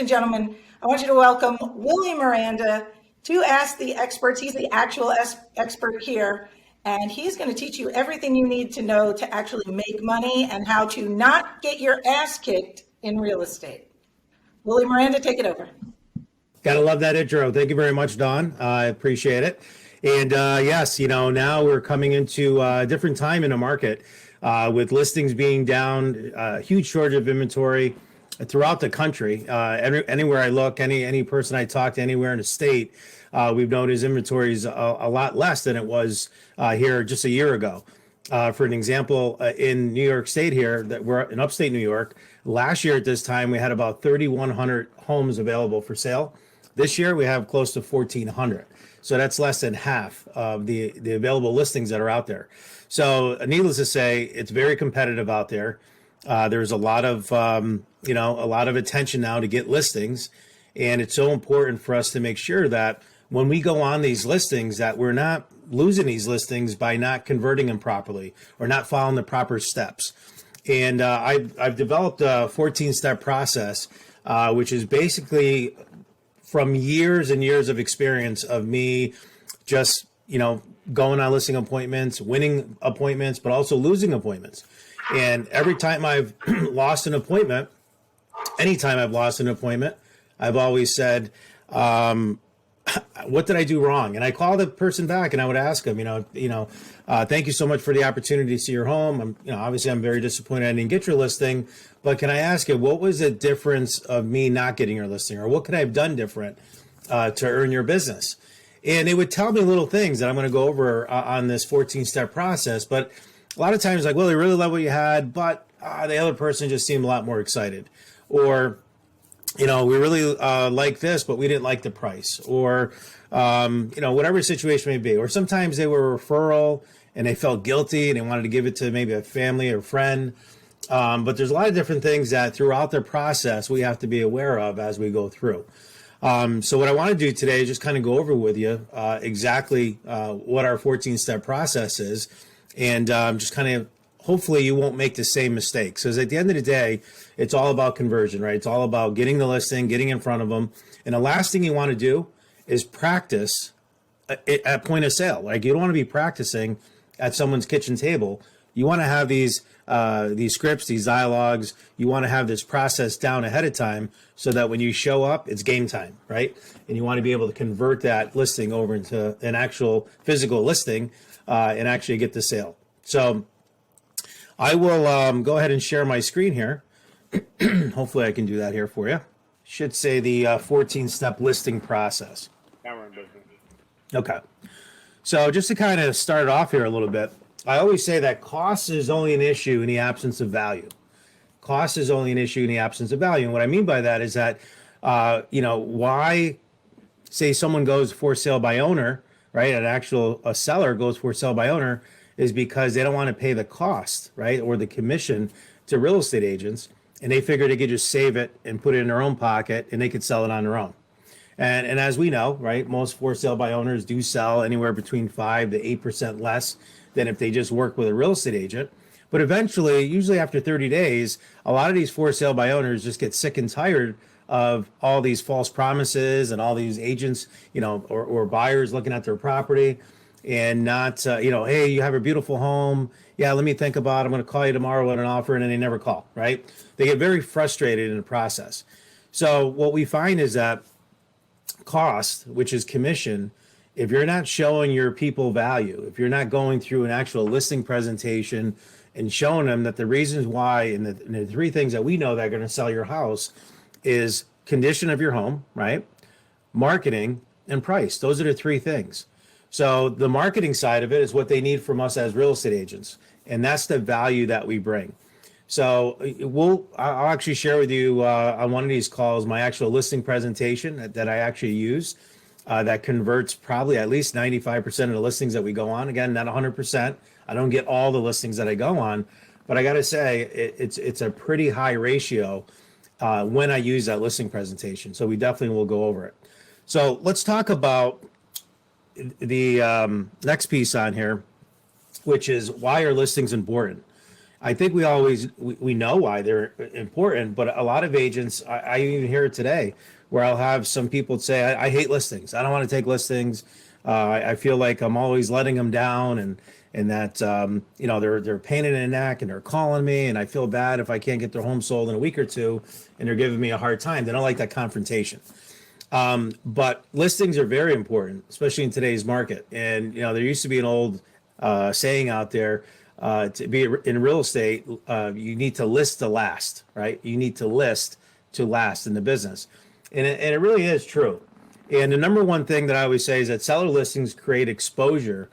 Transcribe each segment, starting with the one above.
gentlemen, I want you to welcome Willie Miranda to Ask the Experts. He's the actual expert here, and he's going to teach you everything you need to know to actually make money and how to not get your ass kicked in real estate. Willie Miranda, take it over. Gotta love that intro. Thank you very much, Dawn. I appreciate it. And yes, now we're coming into a different time in the market with listings being down, huge shortage of inventory throughout the country. Anywhere I look, any person I talk to anywhere in the state, we've noticed inventory is a lot less than it was here just a year ago. For an example, in New York State here, that we're in upstate New York, last year at this time, we had about 3,100 homes available for sale. This year, we have close to 1,400. So that's less than half of the available listings that are out there. So needless to say, it's very competitive out there. There's a lot of, a lot of attention now to get listings. And it's so important for us to make sure that when we go on these listings, that we're not losing these listings by not converting them properly or not following the proper steps. And I've developed a 14-step process, which is basically from years and years of experience of me just, going on listing appointments, winning appointments, but also losing appointments. And every time I've lost an appointment, anytime I've lost an appointment, I've always said, what did I do wrong? And I call the person back and I would ask them, thank you so much for the opportunity to see your home. Obviously I'm very disappointed I didn't get your listing, but can I ask you, what was the difference of me not getting your listing, or what could I have done different to earn your business? And they would tell me little things that I'm going to go over on this 14-step process. But a lot of times, like, well, I really love what you had, but the other person just seemed a lot more excited. Or, we really like this, but we didn't like the price. Or, whatever the situation may be. Or sometimes they were a referral and they felt guilty and they wanted to give it to maybe a family or friend. But there's a lot of different things that throughout the process we have to be aware of as we go through. So what I want to do today is just kind of go over with you exactly what our 14-step process is, and just kind of hopefully you won't make the same mistakes. Because at the end of the day, it's all about conversion, right? It's all about getting the listing, getting in front of them. And the last thing you want to do is practice at point of sale. Like, you don't want to be practicing at someone's kitchen table. You want to have these scripts, these dialogues. You want to have this process down ahead of time so that when you show up, it's game time, right? And you want to be able to convert that listing over into an actual physical listing and actually get the sale. So I will go ahead and share my screen here. Hopefully I can do that here for you. Should say the 14-step listing process. Okay. So just to kind of start off here a little bit, I always say that cost is only an issue in the absence of value. Cost is only an issue in the absence of value. And what I mean by that is that, why, say someone goes for sale by owner, right? A seller goes for sale by owner is because they don't want to pay the cost, right? Or the commission to real estate agents. And they figure they could just save it and put it in their own pocket and they could sell it on their own. And as we know, right, most for sale by owners do sell anywhere between 5 to 8% less than if they just work with a real estate agent. But eventually, usually after 30 days, a lot of these for sale by owners just get sick and tired of all these false promises and all these agents, or buyers looking at their property and not, hey, you have a beautiful home. Yeah, let me think about it. I'm going to call you tomorrow with an offer, and then they never call, right? They get very frustrated in the process. So what we find is that cost, which is commission, if you're not showing your people value, if you're not going through an actual listing presentation and showing them that the reasons why, and the three things that we know that are going to sell your house is condition of your home, right? Marketing and price. Those are the three things. So the marketing side of it is what they need from us as real estate agents. And that's the value that we bring. So I'll actually share with you on one of these calls my actual listing presentation that I actually use that converts probably at least 95% of the listings that we go on. Again, not 100%. I don't get all the listings that I go on, but I got to say it's a pretty high ratio when I use that listing presentation. So we definitely will go over it. So let's talk about the next piece on here, which is why are listings important? I think we know why they're important, but a lot of agents, I even hear it today, where I'll have some people say, I hate listings. I don't want to take listings. I feel like I'm always letting them down, and that they're a pain in the neck, and they're calling me, and I feel bad if I can't get their home sold in a week or two, and they're giving me a hard time. They don't like that confrontation. But listings are very important, especially in today's market. And there used to be an old saying out there. To be in real estate, you need to list to last, right? You need to list to last in the business. And it really is true. And the number one thing that I always say is that seller listings create exposure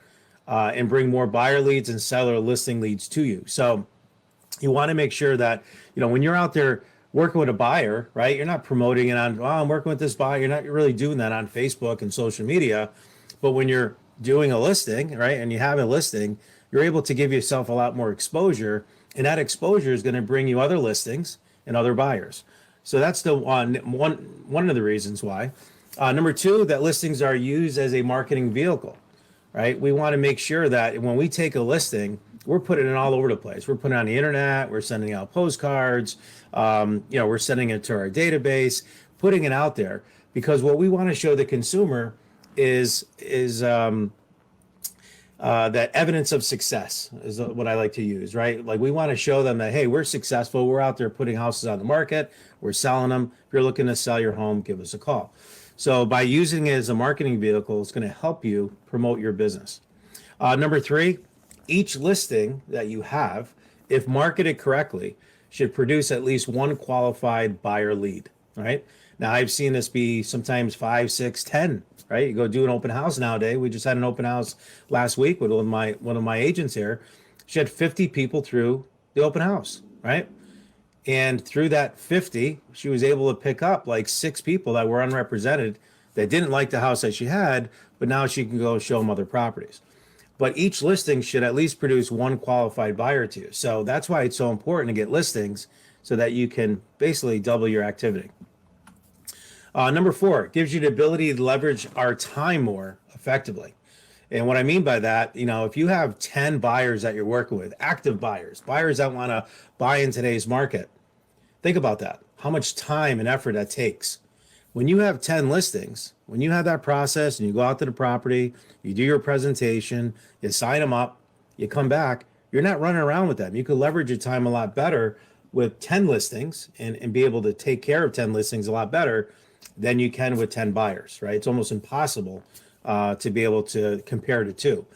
and bring more buyer leads and seller listing leads to you. So you want to make sure that, when you're out there working with a buyer, right, you're not promoting it on, I'm working with this buyer. You're not really doing that on Facebook and social media. But when you're doing a listing, right, and you have a listing, you're able to give yourself a lot more exposure, and that exposure is going to bring you other listings and other buyers. So that's the one of the reasons why. Number two, that listings are used as a marketing vehicle, right? We want to make sure that when we take a listing, we're putting it all over the place. We're putting it on the internet. We're sending out postcards. We're sending it to our database, putting it out there, because what we want to show the consumer is that evidence of success is what I like to use, right? Like, we want to show them that, hey, we're successful. We're out there putting houses on the market. We're selling them. If you're looking to sell your home, give us a call. So by using it as a marketing vehicle, it's going to help you promote your business. Number three, each listing that you have, if marketed correctly, should produce at least one qualified buyer lead, right? Now, I've seen this be sometimes 5, 6, 10, right? You go do an open house nowadays. We just had an open house last week with one of my agents here. She had 50 people through the open house, right? And through that 50, she was able to pick up like 6 people that were unrepresented that didn't like the house that she had, but now she can go show them other properties. But each listing should at least produce one qualified buyer to you. So that's why it's so important to get listings, so that you can basically double your activity. Number 4, it gives you the ability to leverage our time more effectively. And what I mean by that, if you have 10 buyers that you're working with, active buyers that want to buy in today's market, think about that, how much time and effort that takes. When you have 10 listings, when you have that process and you go out to the property, you do your presentation, you sign them up, you come back, you're not running around with them. You can leverage your time a lot better with 10 listings and be able to take care of 10 listings a lot better than you can with 10 buyers, right? It's almost impossible to be able to compare the two.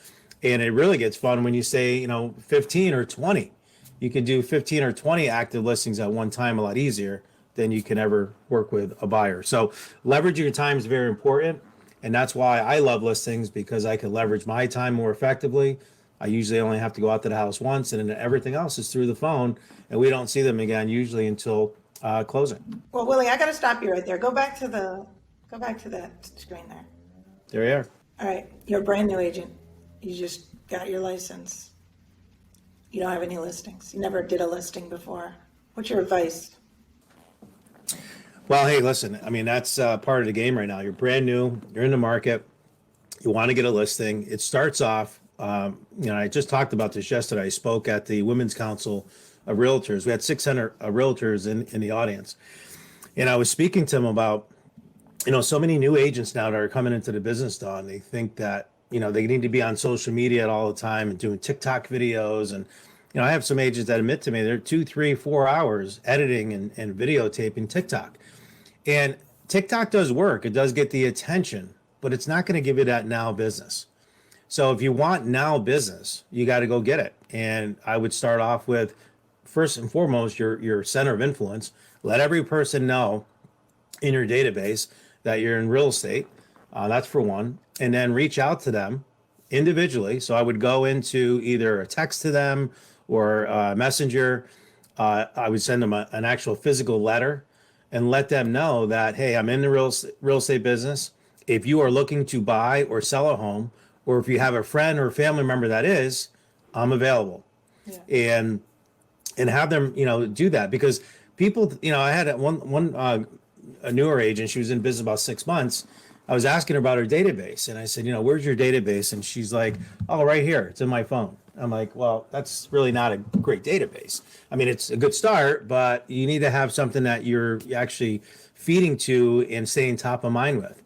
And it really gets fun when you say, 15 or 20. You can do 15 or 20 active listings at one time a lot easier than you can ever work with a buyer. So leveraging your time is very important. And that's why I love listings, because I can leverage my time more effectively. I usually only have to go out to the house once, and then everything else is through the phone, and we don't see them again usually until closing. Well, Willie, I got to stop you right there. Go back to that screen there. There you are. All right. You're a brand new agent. You just got your license. You don't have any listings. You never did a listing before. What's your advice? Well, hey, listen, that's part of the game right now. You're brand new, you're in the market, you want to get a listing. It starts off, I just talked about this yesterday. I spoke at the Women's Council of Realtors. We had 600 realtors in the audience. And I was speaking to them about, so many new agents now that are coming into the business, Dawn, they think that, they need to be on social media all the time and doing TikTok videos. And, I have some agents that admit to me they're 2, 3, 4 hours editing and videotaping TikTok. And TikTok does work. It does get the attention, but it's not going to give you that now business. So if you want now business, you got to go get it. And I would start off with, first and foremost, your center of influence. Let every person know in your database that you're in real estate. That's for one. And then reach out to them individually. So I would go into either a text to them or a messenger. I would send them an actual physical letter and let them know that, hey, I'm in the real estate business. If you are looking to buy or sell a home, or if you have a friend or a family member that is, I'm available. Yeah. And have them, do that, because people, I had a newer agent. She was in business about 6 months. I was asking her about her database, and I said, where's your database? And she's like, oh, right here. It's in my phone. I'm like, well, that's really not a great database. I mean, it's a good start, but you need to have something that you're actually feeding to and staying top of mind with.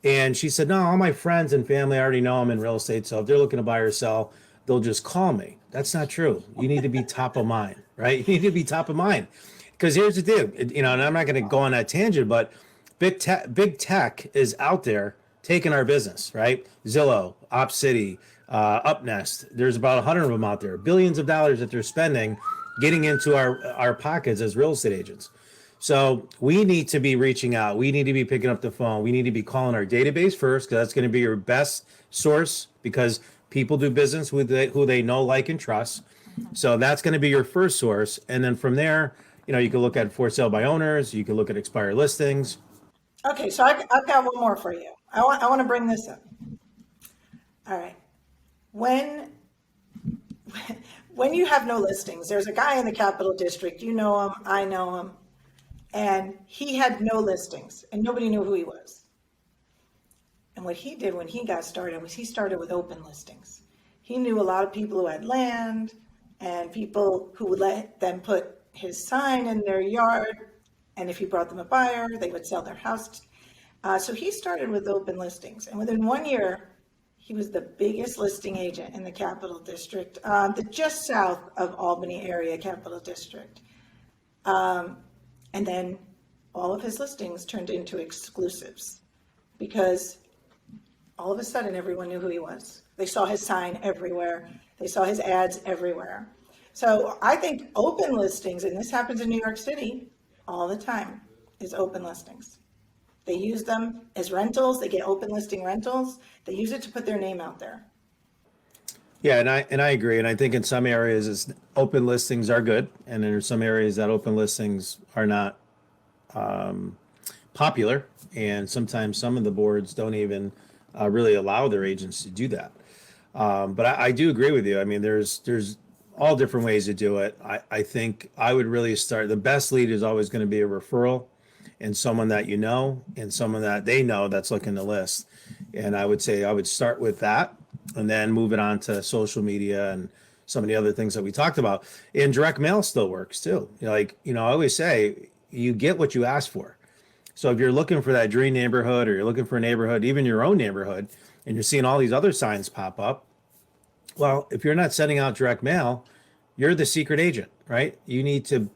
And she said, no, all my friends and family already know I'm in real estate. So if they're looking to buy or sell, they'll just call me. That's not true. You need to be top of mind, right? You need to be top of mind. Because here's the deal, and I'm not going to go on that tangent, but big tech is out there taking our business, right? Zillow, OpCity, UpNest. There's about 100 of them out there, billions of dollars that they're spending getting into our pockets as real estate agents. So we need to be reaching out. We need to be picking up the phone. We need to be calling our database first, because that's going to be your best source, because people do business with who they know, like, and trust. So that's going to be your first source. And then from there, you can look at for sale by owners. You can look at expired listings. Okay, so I've got one more for you. I want to bring this up. All right. When you have no listings, there's a guy in the Capital District, you know him, I know him, and he had no listings and nobody knew who he was. And what he did when he got started was he started with open listings. He knew a lot of people who had land and people who would let them put his sign in their yard. And if he brought them a buyer, they would sell their house. So he started with open listings. And within 1 year, he was the biggest listing agent in the Capital District, the just south of Albany area Capital District. And then all of his listings turned into exclusives, because all of a sudden everyone knew who he was. They saw his sign everywhere. They saw his ads everywhere. So I think open listings, and this happens in New York City all the time, is open listings. They use them as rentals. They get open listing rentals. They use it to put their name out there. Yeah, and I agree. And I think in some areas, open listings are good, and there's some areas that open listings are not popular. And sometimes some of the boards don't even really allow their agents to do that. But I do agree with you. I mean, there's all different ways to do it. I think I would really start. The best lead is always going to be a referral, and someone that you know, and someone that they know that's looking to list. And I would say I would start with that, and then move it on to social media and some of the other things that we talked about. And direct mail still works too. I always say, you get what you ask for. So if you're looking for that dream neighborhood, or you're looking for a neighborhood, even your own neighborhood, and you're seeing all these other signs pop up, well, if you're not sending out direct mail, you're the secret agent, right? You need to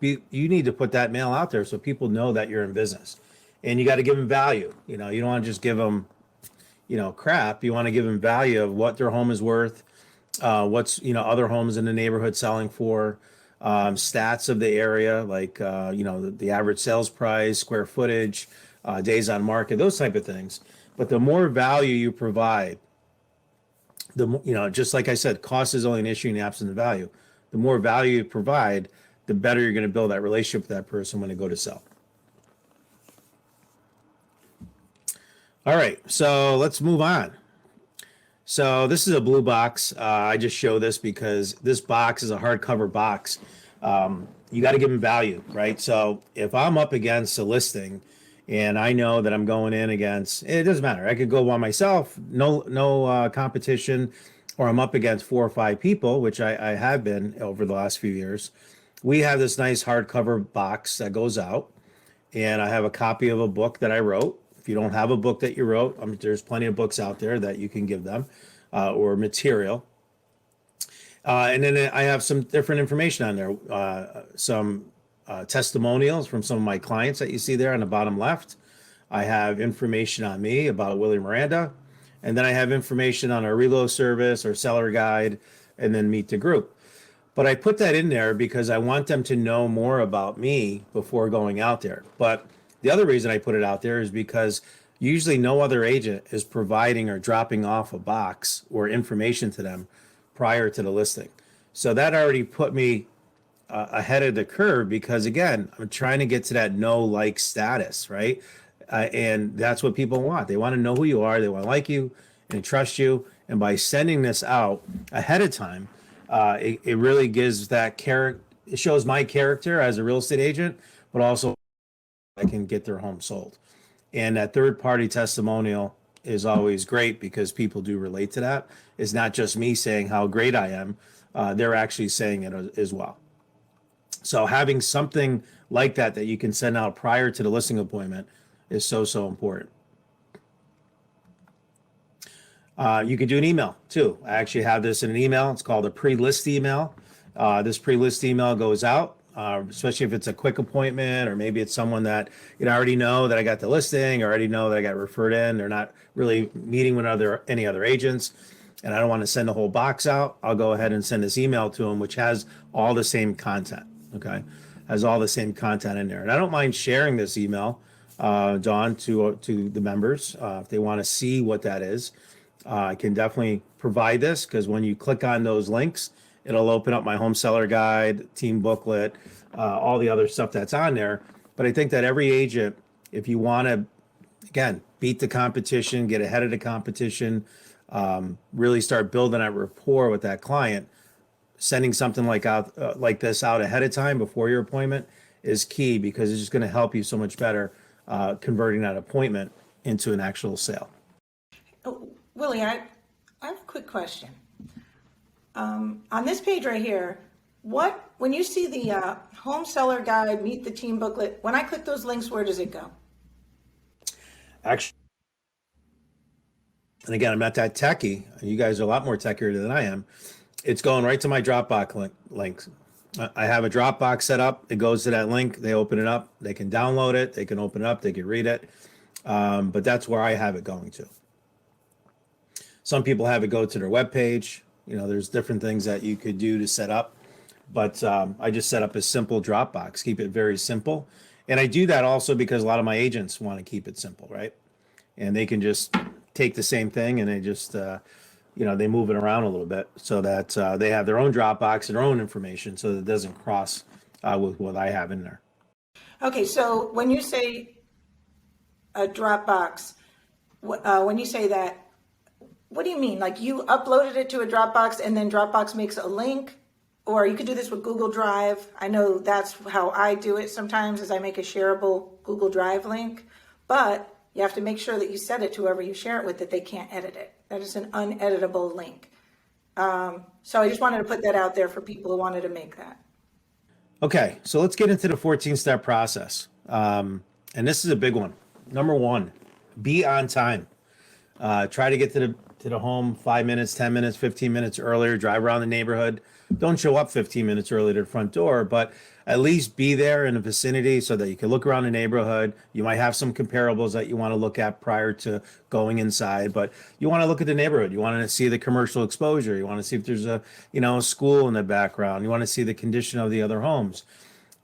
put that mail out there so people know that you're in business. And you got to give them value. You don't want to just give them, crap. You want to give them value of what their home is worth, what's, other homes in the neighborhood selling for, stats of the area, like, the average sales price, square footage, days on market, those type of things. But the more value you provide, just like I said, cost is only an issue in the absence of value. The more value you provide, the better you're going to build that relationship with that person when they go to sell. All right, so let's move on. So this is a blue box. I just show this because this box is a hardcover box. You got to give them value, right? So if I'm up against a listing and I know that I'm going in against, it doesn't matter. I could go by myself, no competition, or I'm up against 4 or 5 people, which I have been over the last few years. We have this nice hardcover box that goes out, and I have a copy of a book that I wrote. If you don't have a book that you wrote, there's plenty of books out there that you can give them, or material. And then I have some different information on there, some testimonials from some of my clients that you see there on the bottom left. I have information on me about Willie Miranda, and then I have information on our reload service, our seller guide, and then meet the group. But I put that in there because I want them to know more about me before going out there. But the other reason I put it out there is because usually no other agent is providing or dropping off a box or information to them prior to the listing. So that already put me ahead of the curve, because again, I'm trying to get to that like status, right? And that's what people want. They want to know who you are. They want to like you and trust you. And by sending this out ahead of time, it really gives that character. It shows my character as a real estate agent, but also I can get their home sold. And that third party testimonial is always great because people do relate to that. It's not just me saying how great I am, they're actually saying it as well. So having something like that you can send out prior to the listing appointment is so important. You can do an email too. I actually have this in an email. It's called a pre-list email. This pre-list email goes out, especially if it's a quick appointment, or maybe it's someone that I already know that I got the listing, or already know that I got referred in. They're not really meeting with any other agents, and I don't want to send the whole box out. I'll go ahead and send this email to them, which has all the same content. Okay, has all the same content in there, and I don't mind sharing this email, Dawn, to the members if they want to see what that is. I can definitely provide this, because when you click on those links, it'll open up my home seller guide, team booklet, all the other stuff that's on there. But I think that every agent, if you want to, again, beat the competition, get ahead of the competition, really start building that rapport with that client, sending something like this out ahead of time before your appointment is key, because it's just going to help you so much better converting that appointment into an actual sale. Oh, Willie, I have a quick question. On this page right here, when you see the home seller guide, meet the team booklet, when I click those links, where does it go? Actually, and again, I'm not that techie. You guys are a lot more techier than I am. It's going right to my Dropbox links. I have a Dropbox set up. It goes to that link. They open it up. They can download it. They can open it up. They can read it. But that's where I have it going to. Some people have it go to their webpage. There's different things that you could do to set up. But I just set up a simple Dropbox, keep it very simple. And I do that also because a lot of my agents want to keep it simple, right? And they can just take the same thing and they just, they move it around a little bit so that they have their own Dropbox and their own information, so that it doesn't cross with what I have in there. Okay, so when you say a Dropbox, when you say that, what do you mean? Like you uploaded it to a Dropbox and then Dropbox makes a link? Or you could do this with Google Drive. I know that's how I do it sometimes, is I make a shareable Google Drive link. But you have to make sure that you set it to whoever you share it with, that they can't edit it. That is an uneditable link. So I just wanted to put that out there for people who wanted to make that. Okay, so let's get into the 14-step process. And this is a big one. Number one, be on time. Try to get to the home 5 minutes, 10 minutes, 15 minutes earlier. Drive around the neighborhood. Don't show up 15 minutes early to the front door, but at least be there in the vicinity so that you can look around the neighborhood. You might have some comparables that you want to look at prior to going inside, but you want to look at the neighborhood. You want to see the commercial exposure. You want to see if there's a school in the background. You want to see the condition of the other homes.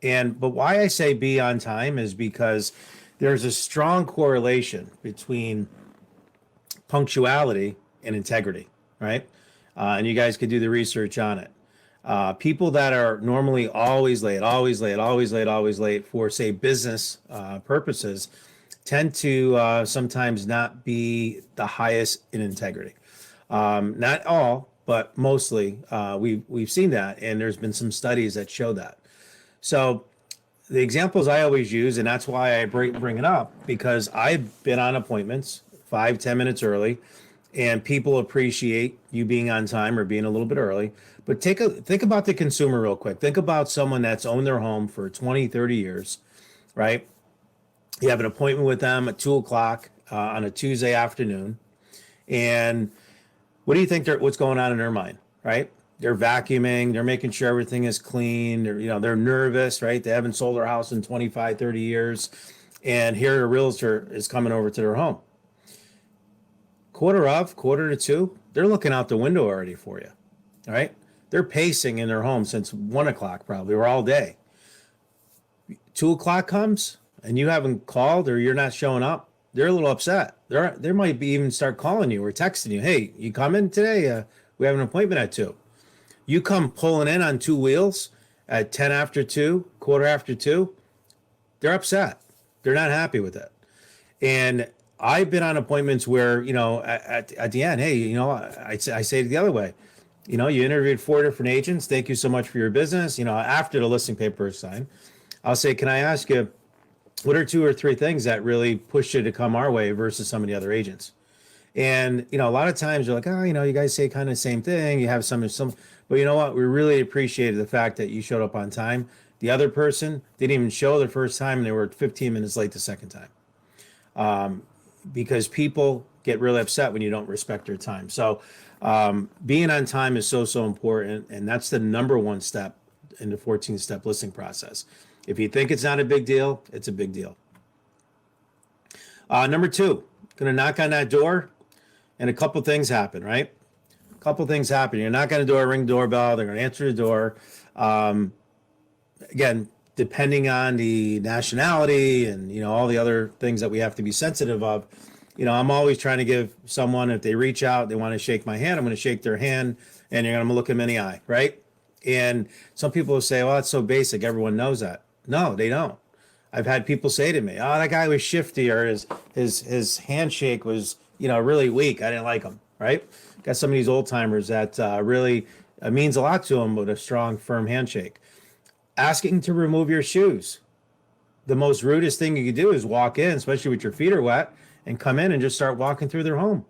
But why I say be on time is because there's a strong correlation between punctuality and integrity, right? And you guys could do the research on it. People that are normally always late for, say, business purposes tend to sometimes not be the highest in integrity. Not all, but mostly we've seen that, and there's been some studies that show that. So the examples I always use, and that's why I bring it up, because I've been on appointments 5-10 minutes early, and people appreciate you being on time or being a little bit early. But think about the consumer real quick. Think about someone that's owned their home for 20, 30 years, right? You have an appointment with them at 2:00 on a Tuesday afternoon. And what do you think what's going on in their mind, right? They're vacuuming, they're making sure everything is clean. They're nervous, right? They haven't sold their house in 25, 30 years. And here a realtor is coming over to their home. Quarter to two, they're looking out the window already for you, all right? They're pacing in their home since 1:00 probably, or all day. 2:00 comes and you haven't called or you're not showing up, they're a little upset. They might be even start calling you or texting you, hey, you coming today? We have an appointment at 2:00. You come pulling in on two wheels at 10 after 2, quarter after 2, they're upset. They're not happy with it. And I've been on appointments where, at the end, hey, I say it the other way. You interviewed 4 different agents. Thank you so much for your business. After the listing paper is signed, I'll say, can I ask you, what are 2 or 3 things that really pushed you to come our way versus some of the other agents? And, a lot of times you're like, oh, you guys say kind of the same thing. You have but you know what? We really appreciated the fact that you showed up on time. The other person didn't even show the first time and they were 15 minutes late the second time. Because people get really upset when you don't respect their time. So being on time is so, so important. And that's the number one step in the 14-step listing process. If you think it's not a big deal, it's a big deal. Number two, going to knock on that door and a couple things happen, right? A couple things happen. You're not going to do a ring doorbell. They're going to answer the door. Again, depending on the nationality and, all the other things that we have to be sensitive of, I'm always trying to give someone, if they reach out, they want to shake my hand, I'm going to shake their hand and you're going to look them in the eye, right? And some people will say, well, that's so basic. Everyone knows that. No, they don't. I've had people say to me, oh, that guy was shifty or his handshake was, really weak. I didn't like him, right? Got some of these old timers that really means a lot to them with a strong, firm handshake. Asking to remove your shoes. The most rudest thing you could do is walk in, especially with your feet are wet, and come in and just start walking through their home.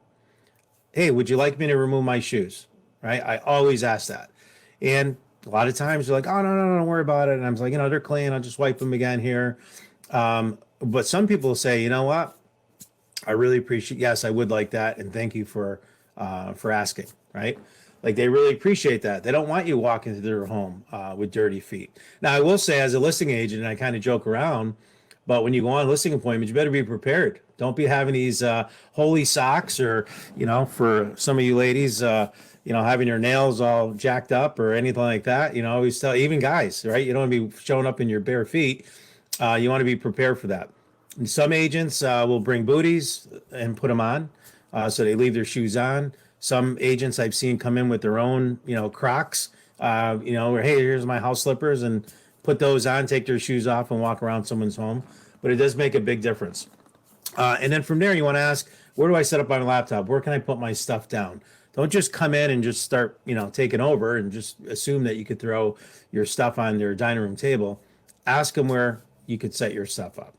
Hey, would you like me to remove my shoes? Right? I always ask that. And a lot of times they're like, oh, no, don't worry about it. And I'm like, they're clean. I'll just wipe them again here. But some people say, you know what? I really appreciate, yes, I would like that. And thank you for asking, right? Like they really appreciate that. They don't want you walking through their home with dirty feet. Now, I will say as a listing agent, and I kind of joke around, but when you go on listing appointments, you better be prepared. Don't be having these holy socks or, for some of you ladies, having your nails all jacked up or anything like that. Always tell, even guys, right? You don't want to be showing up in your bare feet. You want to be prepared for that. And some agents will bring booties and put them on. So they leave their shoes on. Some agents I've seen come in with their own, Crocs, where, hey, here's my house slippers and put those on, take their shoes off and walk around someone's home. But it does make a big difference. And then from there, you want to ask, where do I set up my laptop? Where can I put my stuff down? Don't just come in and just start, taking over and just assume that you could throw your stuff on their dining room table. Ask them where you could set your stuff up.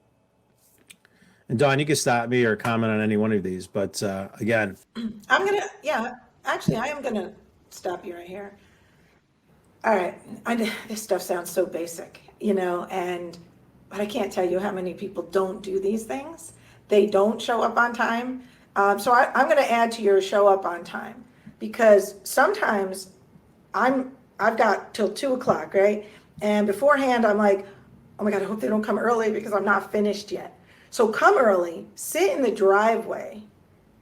And Dawn, you can stop me or comment on any one of these, but again. I am going to stop you right here. All right. This stuff sounds so basic, but I can't tell you how many people don't do these things. They don't show up on time. So I'm going to add to your show up on time because sometimes I've got till 2:00, right? And beforehand, I'm like, oh my God, I hope they don't come early because I'm not finished yet. So come early, sit in the driveway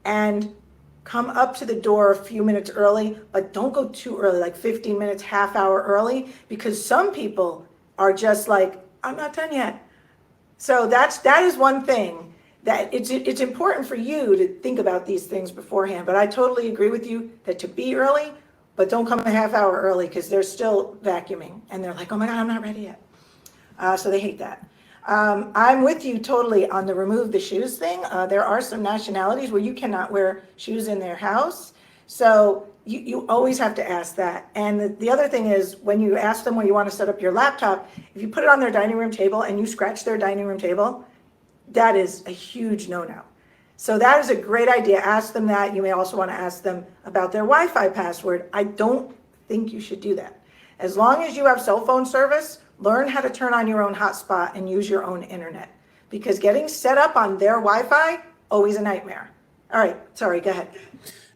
and come up to the door a few minutes early, but don't go too early, like 15 minutes, half hour early, because some people are just like, I'm not done yet. So that is one thing that it's important for you to think about these things beforehand. But I totally agree with you that to be early, but don't come a half hour early because they're still vacuuming and they're like, oh my God, I'm not ready yet. So they hate that. I'm with you totally on the remove the shoes thing. There are some nationalities where you cannot wear shoes in their house. So you always have to ask that. And the other thing is when you ask them where you want to set up your laptop, if you put it on their dining room table and you scratch their dining room table, that is a huge no-no. So that is a great idea. Ask them that. You may also want to ask them about their Wi-Fi password. I don't think you should do that. As long as you have cell phone service, learn how to turn on your own hotspot and use your own internet because getting set up on their Wi-Fi, always a nightmare. All right, sorry, go ahead.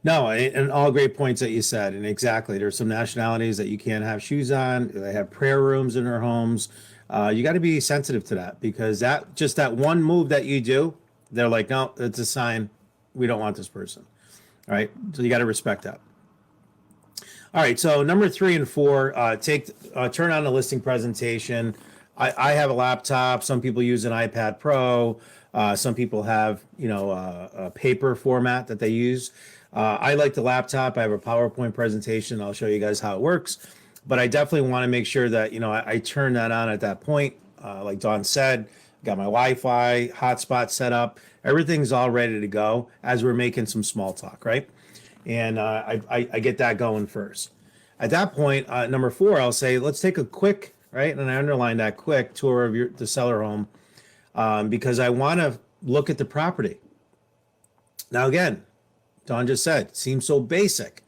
No, and all great points that you said. And exactly, there's some nationalities that you can't have shoes on. They have prayer rooms in their homes. You got to be sensitive to that because that one move that you do, they're like, no, it's a sign. We don't want this person. All right, so you got to respect that. All right, so number 3 and 4, turn on the listing presentation. I have a laptop. Some people use an iPad Pro. Some people have, a paper format that they use. I like the laptop. I have a PowerPoint presentation. I'll show you guys how it works. But I definitely want to make sure that, I turn that on at that point. Like Dawn said, got my Wi-Fi hotspot set up. Everything's all ready to go as we're making some small talk, right? And I get that going first. At that point, number 4, I'll say, let's take a quick, right? And I underline that quick tour of the seller home because I want to look at the property. Now, again, Dawn just said, seems so basic.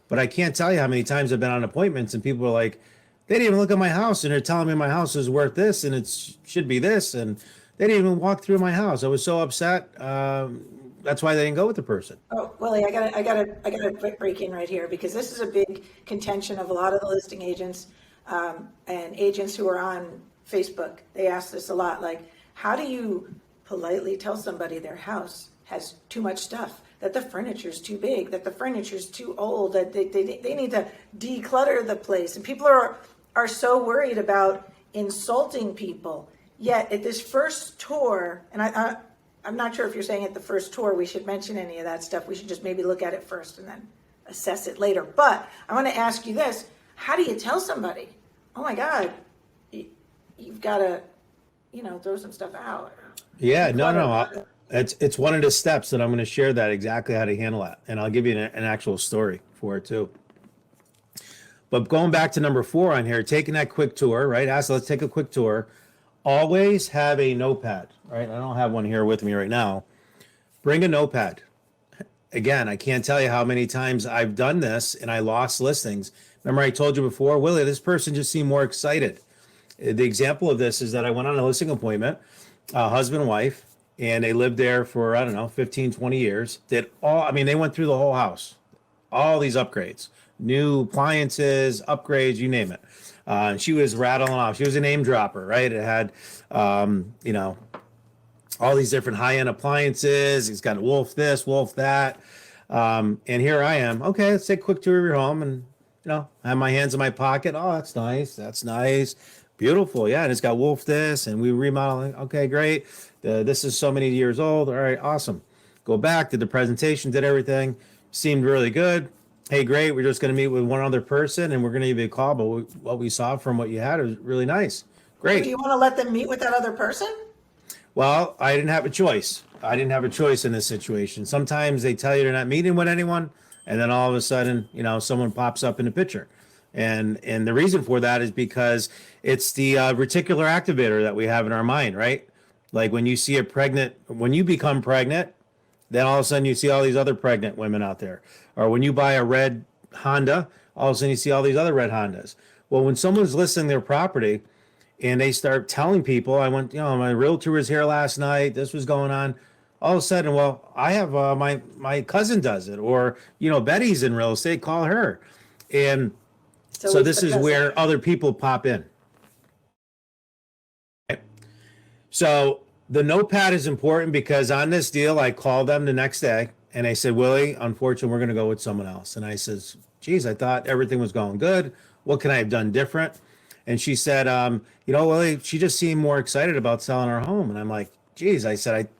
But I can't tell you how many times I've been on appointments and people are like, they didn't even look at my house and they're telling me my house is worth this and it should be this. And they didn't even walk through my house. I was so upset. That's why they didn't go with the person. Oh, Willie, I gotta break in right here because this is a big contention of a lot of the listing agents and agents who are on Facebook. They ask this a lot, like, how do you politely tell somebody their house has too much stuff, that the furniture's too big, that the furniture's too old, that they need to declutter the place. And people are so worried about insulting people. Yet at this first tour, and I'm not sure if you're saying at the first tour we should mention any of that stuff. We should just maybe look at it first and then assess it later. But I want to ask you this. How do you tell somebody, oh my God, you've got to, throw some stuff out? Yeah, no. It's one of the steps that I'm going to share that exactly how to handle that. And I'll give you an actual story for it too. But going back to number 4 on here, taking that quick tour, right? Let's take a quick tour. Always have a notepad, right? I don't have one here with me right now. Bring a notepad. Again, I can't tell you how many times I've done this and I lost listings. Remember I told you before, Willie, this person just seemed more excited. The example of this is that I went on a listing appointment, husband and wife, and they lived there for, 15, 20 years. They went through the whole house, all these upgrades, new appliances, upgrades, you name it. She was rattling off. She was a name dropper, right? It had, all these different high-end appliances. It's got Wolf this, Wolf that. And here I am. Okay, let's take a quick tour of your home and, I have my hands in my pocket. Oh, that's nice. That's nice. Beautiful. Yeah. And it's got Wolf this and we remodeling. Okay, great. This is so many years old. All right, awesome. Go back, did the presentation, did everything. Seemed really good. Hey, great. We're just going to meet with one other person and we're going to give you a call. But what we saw from what you had was really nice. Great. Do you want to let them meet with that other person? Well, I didn't have a choice. I didn't have a choice in this situation. Sometimes they tell you they're not meeting with anyone. And then all of a sudden, someone pops up in the picture. And the reason for that is because it's the reticular activator that we have in our mind, right? Like when you become pregnant, then all of a sudden you see all these other pregnant women out there. Or when you buy a red Honda, all of a sudden you see all these other red Hondas. Well, when someone's listing their property and they start telling people, I went, my realtor was here last night, this was going on. All of a sudden, well, I have my cousin does it, or Betty's in real estate, call her. And so this is where other people pop in. Okay. So the notepad is important because on this deal, I called them the next day and I said, Willie, unfortunately, we're going to go with someone else. And I says, geez, I thought everything was going good. What can I have done different? And she said, Willie, she just seemed more excited about selling her home. And I'm like, geez, I said,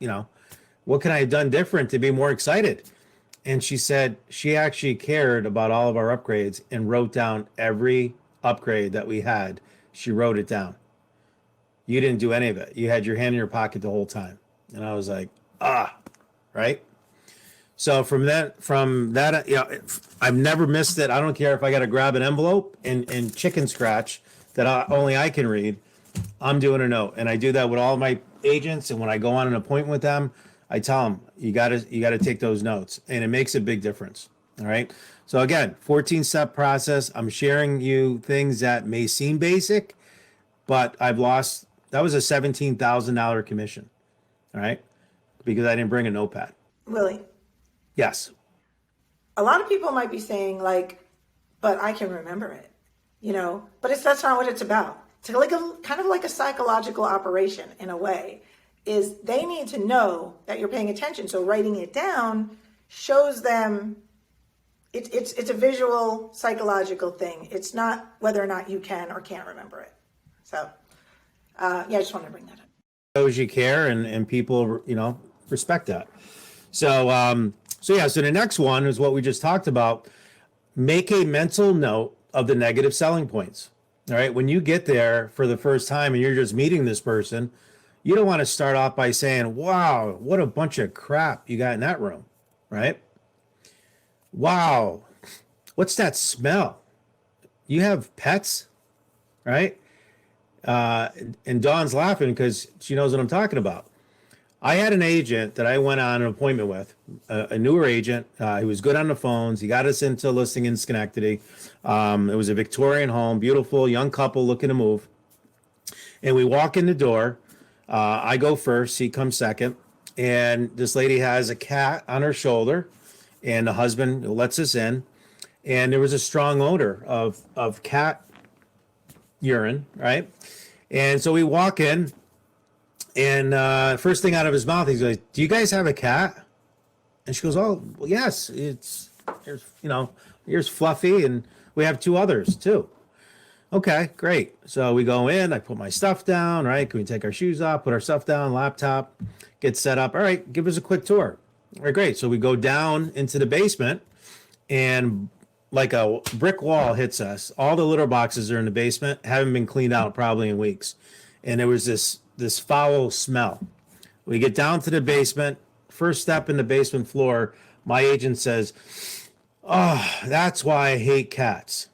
what can I have done different to be more excited? And she said she actually cared about all of our upgrades and wrote down every upgrade that we had. She wrote it down. You didn't do any of it. You had your hand in your pocket the whole time. And I was like, right? So from that, I've never missed it. I don't care if I got to grab an envelope and chicken scratch that only I can read. I'm doing a note. And I do that with all my agents. And when I go on an appointment with them, I tell them, you got to take those notes, and it makes a big difference. All right. So again, 14-step process. I'm sharing you things that may seem basic, but that was a $17,000 commission. All right. Because I didn't bring a notepad. Willie, Yes. a lot of people might be saying like, but I can remember it, but that's not what it's about. It's like kind of like a psychological operation in a way. Is they need to know that you're paying attention. So writing it down shows them it's a visual psychological thing. It's not whether or not you can or can't remember it. So I just wanted to bring that up. Shows you care and people, respect that. So the next one is what we just talked about. Make a mental note of the negative selling points. All right. When you get there for the first time and you're just meeting this person, you don't want to start off by saying, wow, what a bunch of crap you got in that room, right? Wow, what's that smell? You have pets, right? And Dawn's laughing because she knows what I'm talking about. I had an agent that I went on an appointment with, a newer agent. He was good on the phones. He got us into a listing in Schenectady. It was a Victorian home, beautiful young couple looking to move. And we walk in the door. I go first, he comes second. And this lady has a cat on her shoulder, and the husband lets us in. And there was a strong odor of cat urine, right? And so we walk in, and first thing out of his mouth, he's like, "Do you guys have a cat?" And she goes, "Oh, well, yes. Here's Fluffy, and we have two others too." Okay, great. So we go in. I put my stuff down. Right? Can we take our shoes off? Put our stuff down. Laptop. Get set up. All right. Give us a quick tour. All right, great. So we go down into the basement, and like a brick wall hits us. All the litter boxes are in the basement, haven't been cleaned out probably in weeks, and there was this foul smell. We get down to the basement. First step in the basement floor, my agent says, "Oh, that's why I hate cats."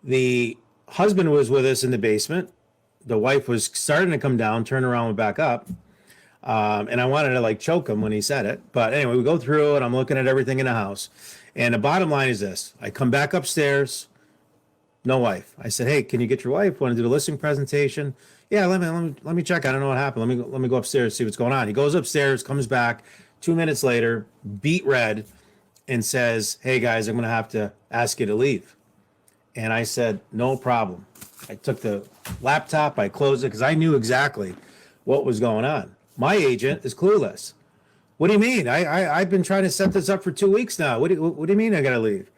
The husband was with us in the basement. The wife was starting to come down, turn around and back up. And I wanted to like choke him when he said it. But anyway, we go through and I'm looking at everything in the house. And the bottom line is this. I come back upstairs, no wife. I said, "Hey, can you get your wife? Want to do the listing presentation?" "Yeah, let me check. I don't know what happened. Let me go upstairs, see what's going on." He goes upstairs, comes back 2 minutes later, beet red, and says, "Hey guys, I'm gonna have to ask you to leave." And I said, "No problem." I took the laptop, I closed it because I knew exactly what was going on. My agent is clueless. "What do you mean? I've been trying to set this up for 2 weeks now. What do you mean I gotta leave?"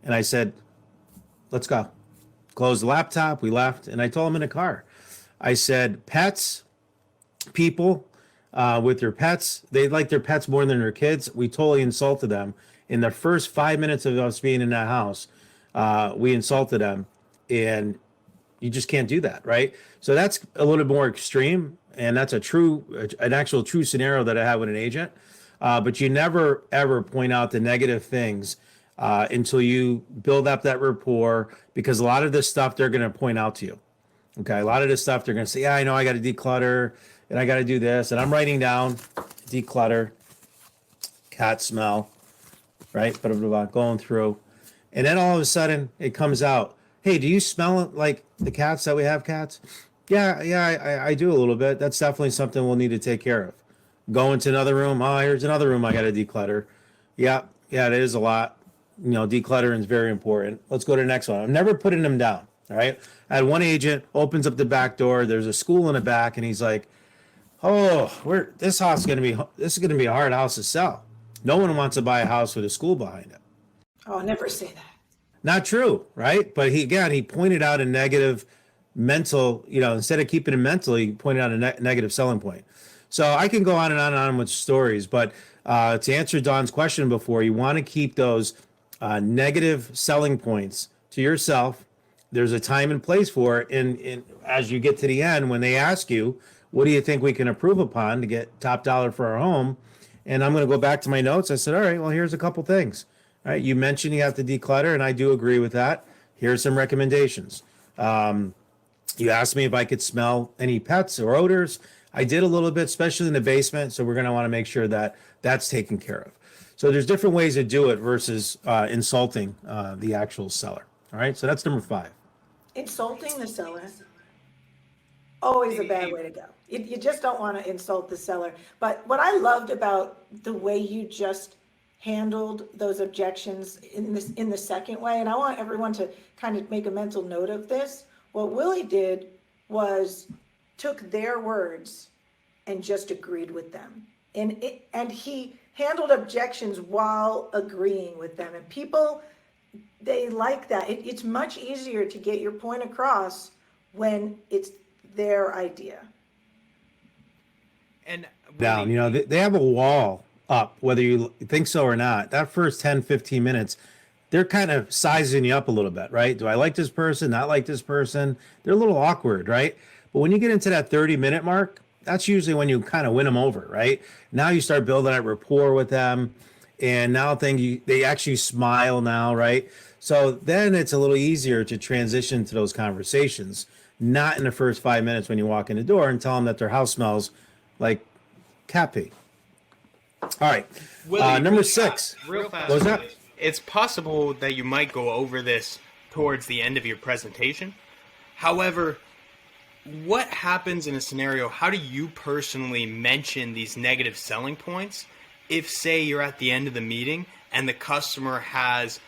And I said, "Let's go." Closed the laptop, we left, and I told him in the car. I said, pets, people with their pets, they like their pets more than their kids. We totally insulted them. In the first 5 minutes of us being in that house, we insulted them, and you just can't do that, right? So that's a little bit more extreme, and that's an actual true scenario that I have with an agent. But you never ever point out the negative things until you build up that rapport, because a lot of this stuff they're going to point out to you. Okay, a lot of this stuff they're going to say, "Yeah, I know, I got to declutter, and I got to do this," and I'm writing down declutter, cat smell, right? Blah, blah, blah, going through, and then all of a sudden it comes out. "Hey, do you smell like the cats that we have cats?" Yeah, I do a little bit. That's definitely something we'll need to take care of. Go into another room. "Oh, here's another room I got to declutter." Yeah, it is a lot. Decluttering is very important. Let's go to the next one. I'm never putting them down. All right. I had one agent opens up the back door. There's a school in the back, and he's like, "Oh, this is going to be a hard house to sell." No one wants to buy a house with a school behind it. Oh, never say that. Not true, right? But he pointed out a negative mental, instead of keeping it mental, he pointed out a negative selling point. So I can go on and on and on with stories, but to answer Don's question before, you want to keep those negative selling points to yourself. There's a time and place for it. And as you get to the end, when they ask you, "What do you think we can improve upon to get top dollar for our home?" And I'm going to go back to my notes. I said, "All right, well, here's a couple things. All right, you mentioned you have to declutter, and I do agree with that. Here's some recommendations. You asked me if I could smell any pets or odors. I did a little bit, especially in the basement. So we're going to want to make sure that that's taken care of." So there's different ways to do it versus insulting the actual seller. All right, so that's number 5. Insulting the seller, always a bad way to go. You just don't want to insult the seller. But what I loved about the way you just handled those objections in the second way, and I want everyone to kind of make a mental note of this. What Willie did was took their words and just agreed with them. And he handled objections while agreeing with them. And people, they like that. It's much easier to get your point across when it's their idea. And Down, they have a wall up, whether you think so or not. That first 10, 15 minutes, they're kind of sizing you up a little bit, right? Do I like this person? Not like this person? They're a little awkward, right? But when you get into that 30-minute mark, that's usually when you kind of win them over, right? Now you start building that rapport with them, and now they actually smile now, right? So then it's a little easier to transition to those conversations. not in the first 5 minutes when you walk in the door, and tell them that their house smells like cat pee. All right. Willie, Number real 6. Real fast. What was that? Willie. It's possible that you might go over this towards the end of your presentation. However, what happens in a scenario? How do you personally mention these negative selling points if, say, you're at the end of the meeting and the customer has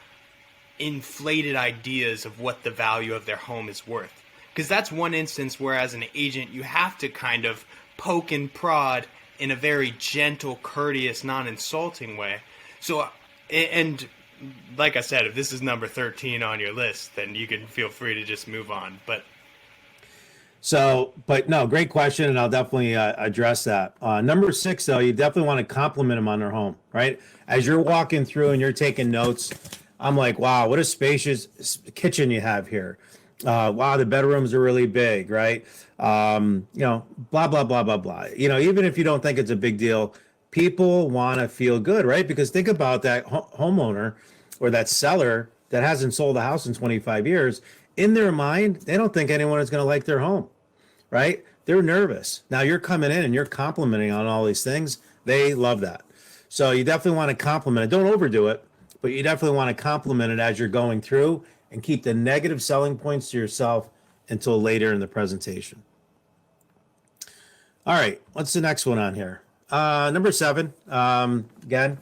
inflated ideas of what the value of their home is worth? Because that's one instance where, as an agent, you have to kind of poke and prod in a very gentle, courteous, non-insulting way. So, and like I said, if this is number 13 on your list, then you can feel free to just move on. But no, great question, and I'll definitely address that. Number 6, though, you definitely want to compliment them on their home, right? As you're walking through and you're taking notes, I'm like, wow, what a spacious kitchen you have here. Wow, the bedrooms are really big, right? Blah, blah, blah, blah, blah. Even if you don't think it's a big deal, people want to feel good, right? Because think about that homeowner or that seller that hasn't sold a house in 25 years. In their mind, they don't think anyone is going to like their home, right? They're nervous. Now you're coming in and you're complimenting on all these things. They love that. So you definitely want to compliment it. Don't overdo it, but you definitely want to compliment it as you're going through, and keep the negative selling points to yourself until later in the presentation. All right, what's the next one on here? Number 7. Again,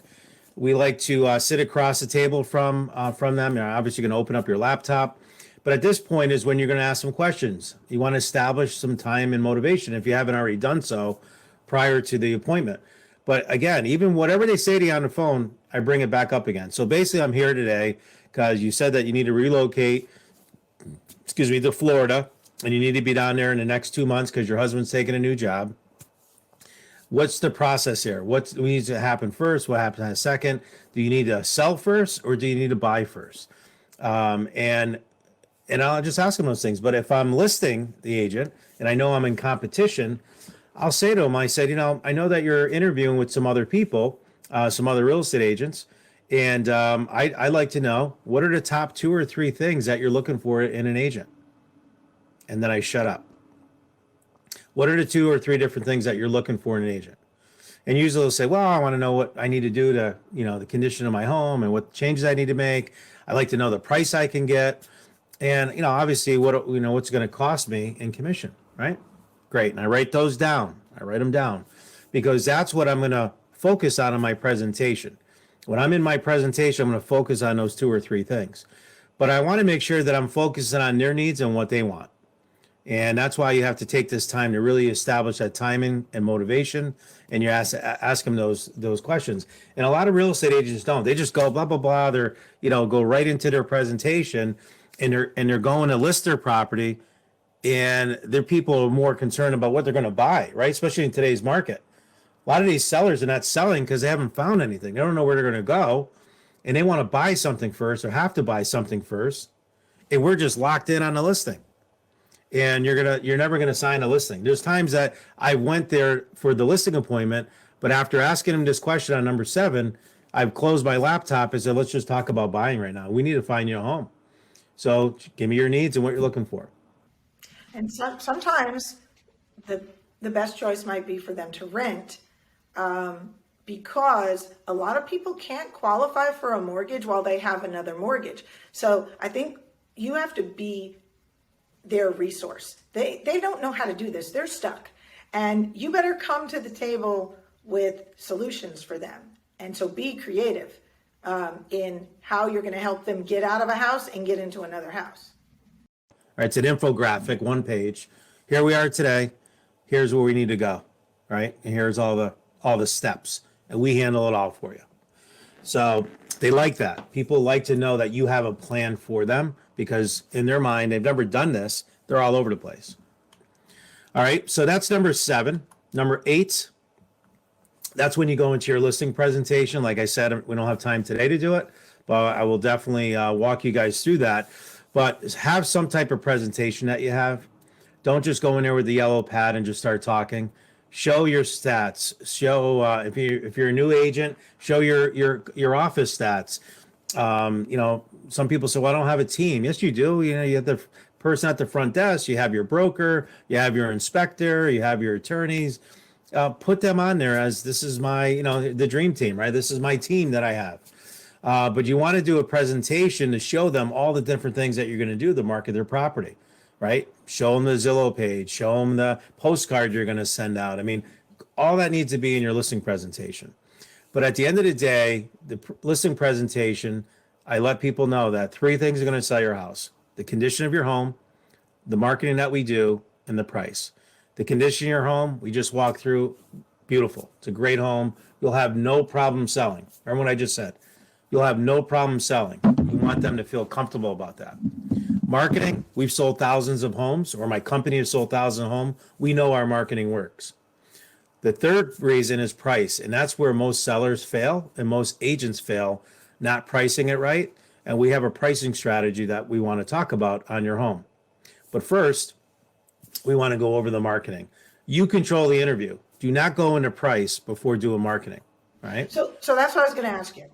we like to sit across the table from them. You're obviously going to open up your laptop, but at this point is when you're going to ask some questions. You want to establish some time and motivation if you haven't already done so prior to the appointment. But again, even whatever they say to you on the phone, I bring it back up again. So basically, I'm here today because you said that you need to relocate, to Florida, and you need to be down there in the next 2 months because your husband's taking a new job. What's the process here? What needs to happen first? What happens second? Do you need to sell first, or do you need to buy first? And I'll just ask them those things. But if I'm listing the agent and I know I'm in competition, I'll say to him, I said, I know that you're interviewing with some other people, some other real estate agents. And I'd like to know, what are the top 2 or 3 things that you're looking for in an agent? And then I shut up. What are the 2 or 3 different things that you're looking for in an agent? And usually they'll say, well, I want to know what I need to do to, the condition of my home and what changes I need to make. I like to know the price I can get. And, obviously what's going to cost me in commission, right? Great. And I write those down. I write them down because that's what I'm going to focus on in my presentation. When I'm in my presentation, I'm going to focus on those 2 or 3 things. But I want to make sure that I'm focusing on their needs and what they want. And that's why you have to take this time to really establish that timing and motivation. And you ask them those questions. And a lot of real estate agents don't. They just go blah, blah, blah. They're, go right into their presentation and they're going to list their property. And their people are more concerned about what they're going to buy, right? Especially in today's market. A lot of these sellers are not selling because they haven't found anything. They don't know where they're going to go, and they want to buy something first or have to buy something first. And we're just locked in on the listing. And you're never gonna sign a listing. There's times that I went there for the listing appointment, but after asking him this question on number 7, I've closed my laptop and said, let's just talk about buying right now. We need to find you a home. So give me your needs and what you're looking for. And sometimes the best choice might be for them to rent, because a lot of people can't qualify for a mortgage while they have another mortgage. So I think you have to be their resource. They don't know how to do this. They're stuck. And you better come to the table with solutions for them. And so be creative in how you're going to help them get out of a house and get into another house. All right, it's an infographic, 1 page. Here we are today. Here's where we need to go, right? And here's all the steps, and we handle it all for you. So they like that. People like to know that you have a plan for them because in their mind, they've never done this. They're all over the place. All right, so that's number 7. Number 8, that's when you go into your listing presentation. Like I said, we don't have time today to do it, but I will definitely walk you guys through that. But have some type of presentation that you have. Don't just go in there with the yellow pad and just start talking. Show your stats. Show if you're a new agent, show your office stats. Some people say, "Well, I don't have a team." Yes, you do. You have the person at the front desk, you have your broker, you have your inspector, you have your attorneys. Put them on there as this is my, the dream team, right? This is my team that I have. But you want to do a presentation to show them all the different things that you're going to do to market their property, right? Show them the Zillow page, show them the postcard you're going to send out. I mean, all that needs to be in your listing presentation. But at the end of the day, the listing presentation, I let people know that 3 things are going to sell your house: the condition of your home, the marketing that we do, and the price. The condition of your home, we just walked through. Beautiful. It's a great home. You'll have no problem selling. Remember what I just said. You'll have no problem selling. You want them to feel comfortable about that. Marketing, we've sold thousands of homes, or my company has sold thousands of homes. We know our marketing works. The third reason is price, and that's where most sellers fail and most agents fail, not pricing it right. And we have a pricing strategy that we want to talk about on your home. But first, we want to go over the marketing. You control the interview. Do not go into price before doing marketing, right? So that's what I was going to ask you.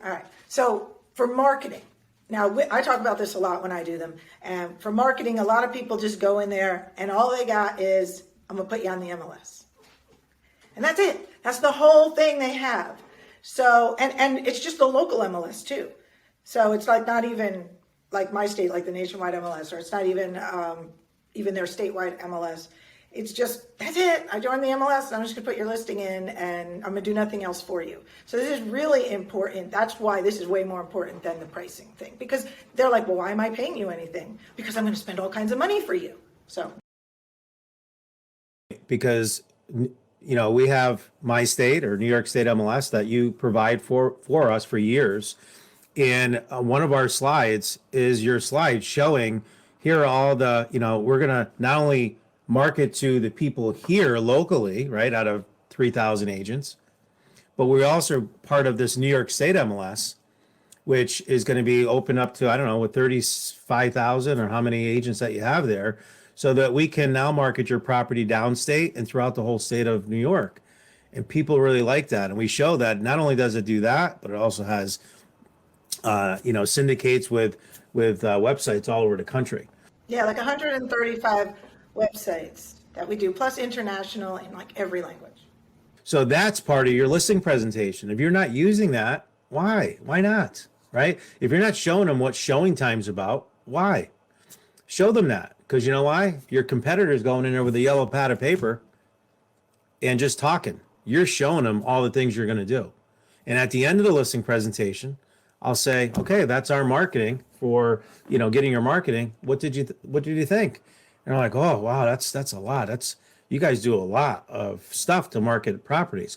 All right. So for marketing, now I talk about this a lot when I do them. And for marketing, a lot of people just go in there and all they got is, I'm going to put you on the MLS. And that's it. That's the whole thing they have. So, and it's just the local MLS too. So it's like not even like my state, like the nationwide MLS, or it's not even even their statewide MLS. It's just, that's it. I joined the MLS and I'm just gonna put your listing in and I'm gonna do nothing else for you. So this is really important. That's why this is way more important than the pricing thing, because they're like, well, why am I paying you anything? Because I'm gonna spend all kinds of money for you. So. Because, we have my state or New York State MLS that you provide for us for years. And one of our slides is your slide showing here are all the, we're going to not only market to the people here locally, right, out of 3,000 agents, but we're also part of this New York State MLS, which is going to be open up to, I don't know, with 35,000 or how many agents that you have there, so that we can now market your property downstate and throughout the whole state of New York. And people really like that. And we show that not only does it do that, but it also has, syndicates with websites all over the country. Yeah, like 135 websites that we do, plus international in like every language. So that's part of your listing presentation. If you're not using that, why? Why not? Right? If you're not showing them what showing time's about, why? Show them that. Because you know why? Your competitor's going in there with a yellow pad of paper and just talking. You're showing them all the things you're going to do. And at the end of the listing presentation, I'll say, okay, that's our marketing for, getting your marketing. What did you think? And they're like, oh, wow, that's a lot. You guys do a lot of stuff to market properties.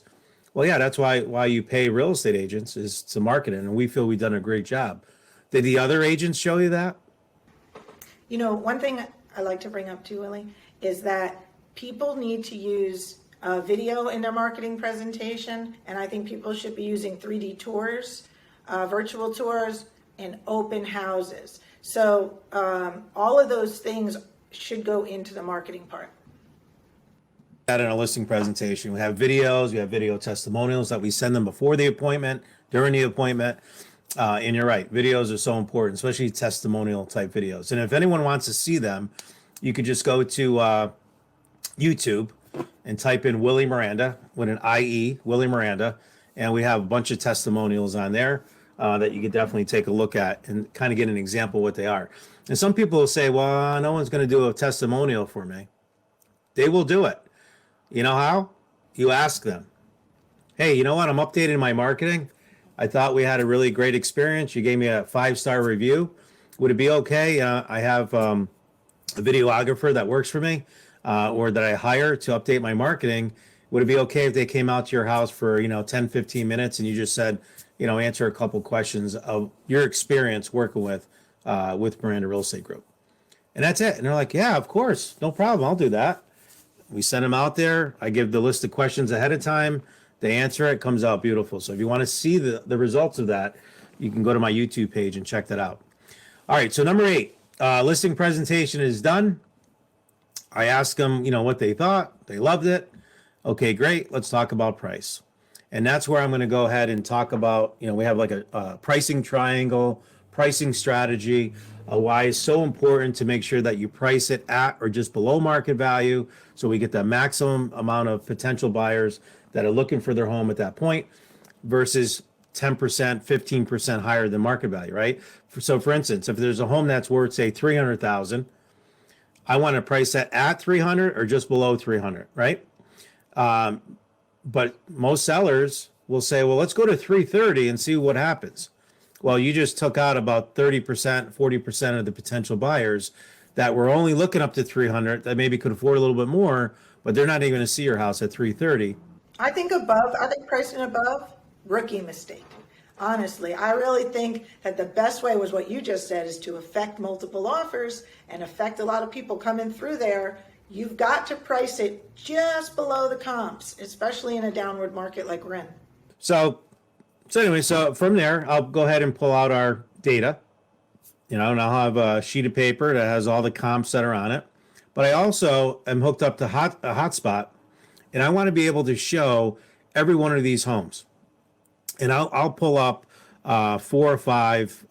Well, yeah, that's why you pay real estate agents is to market it. And we feel we've done a great job. Did the other agents show you that? One thing I like to bring up too, Willie, is that people need to use video in their marketing presentation. And I think people should be using 3D tours, virtual tours, and open houses. So all of those things should go into the marketing part. That in a listing presentation, we have videos, we have video testimonials that we send them before the appointment, during the appointment. And you're right, videos are so important, especially testimonial type videos. And if anyone wants to see them, you could just go to YouTube and type in Willie Miranda with an IE, Willie Miranda. And we have a bunch of testimonials on there that you could definitely take a look at and kind of get an example of what they are. And some people will say, well, no one's going to do a testimonial for me. They will do it. You know how? You ask them, hey, you know what? I'm updating my marketing. I thought we had a really great experience. You gave me a 5-star review. Would it be okay? I have a videographer that works for me or that I hire to update my marketing. Would it be okay if they came out to your house for, 10, 15 minutes and you just said, answer a couple questions of your experience working with Miranda Real Estate Group? And that's it. And they're like, yeah, of course. No problem. I'll do that. We send them out there. I give the list of questions ahead of time. They answer it, comes out beautiful. So if you want to see the results of that, you can go to my YouTube page and check that out. All right, so number 8, listing presentation is done. I asked them, what they thought. They loved it. Okay, great. Let's talk about price. And that's where I'm going to go ahead and talk about, we have like a pricing triangle, pricing strategy. why it's so important to make sure that you price it at or just below market value, so we get the maximum amount of potential buyers that are looking for their home at that point versus 10%, 15% higher than market value, right? So for instance, if there's a home that's worth, say, 300,000, I want to price that at 300 or just below 300, right? But most sellers will say, well, let's go to 330 and see what happens. Well, you just took out about 30%, 40% of the potential buyers that were only looking up to 300 that maybe could afford a little bit more, but they're not even going to see your house at 330. I think pricing above, rookie mistake. Honestly, I really think that the best way was what you just said, is to affect multiple offers and affect a lot of people coming through there. You've got to price it just below the comps, especially in a downward market like we're in. So anyway, so from there, I'll go ahead and pull out our data, and I'll have a sheet of paper that has all the comps that are on it. But I also am hooked up to a hotspot, and I want to be able to show every one of these homes. And I'll pull up 4 or 5,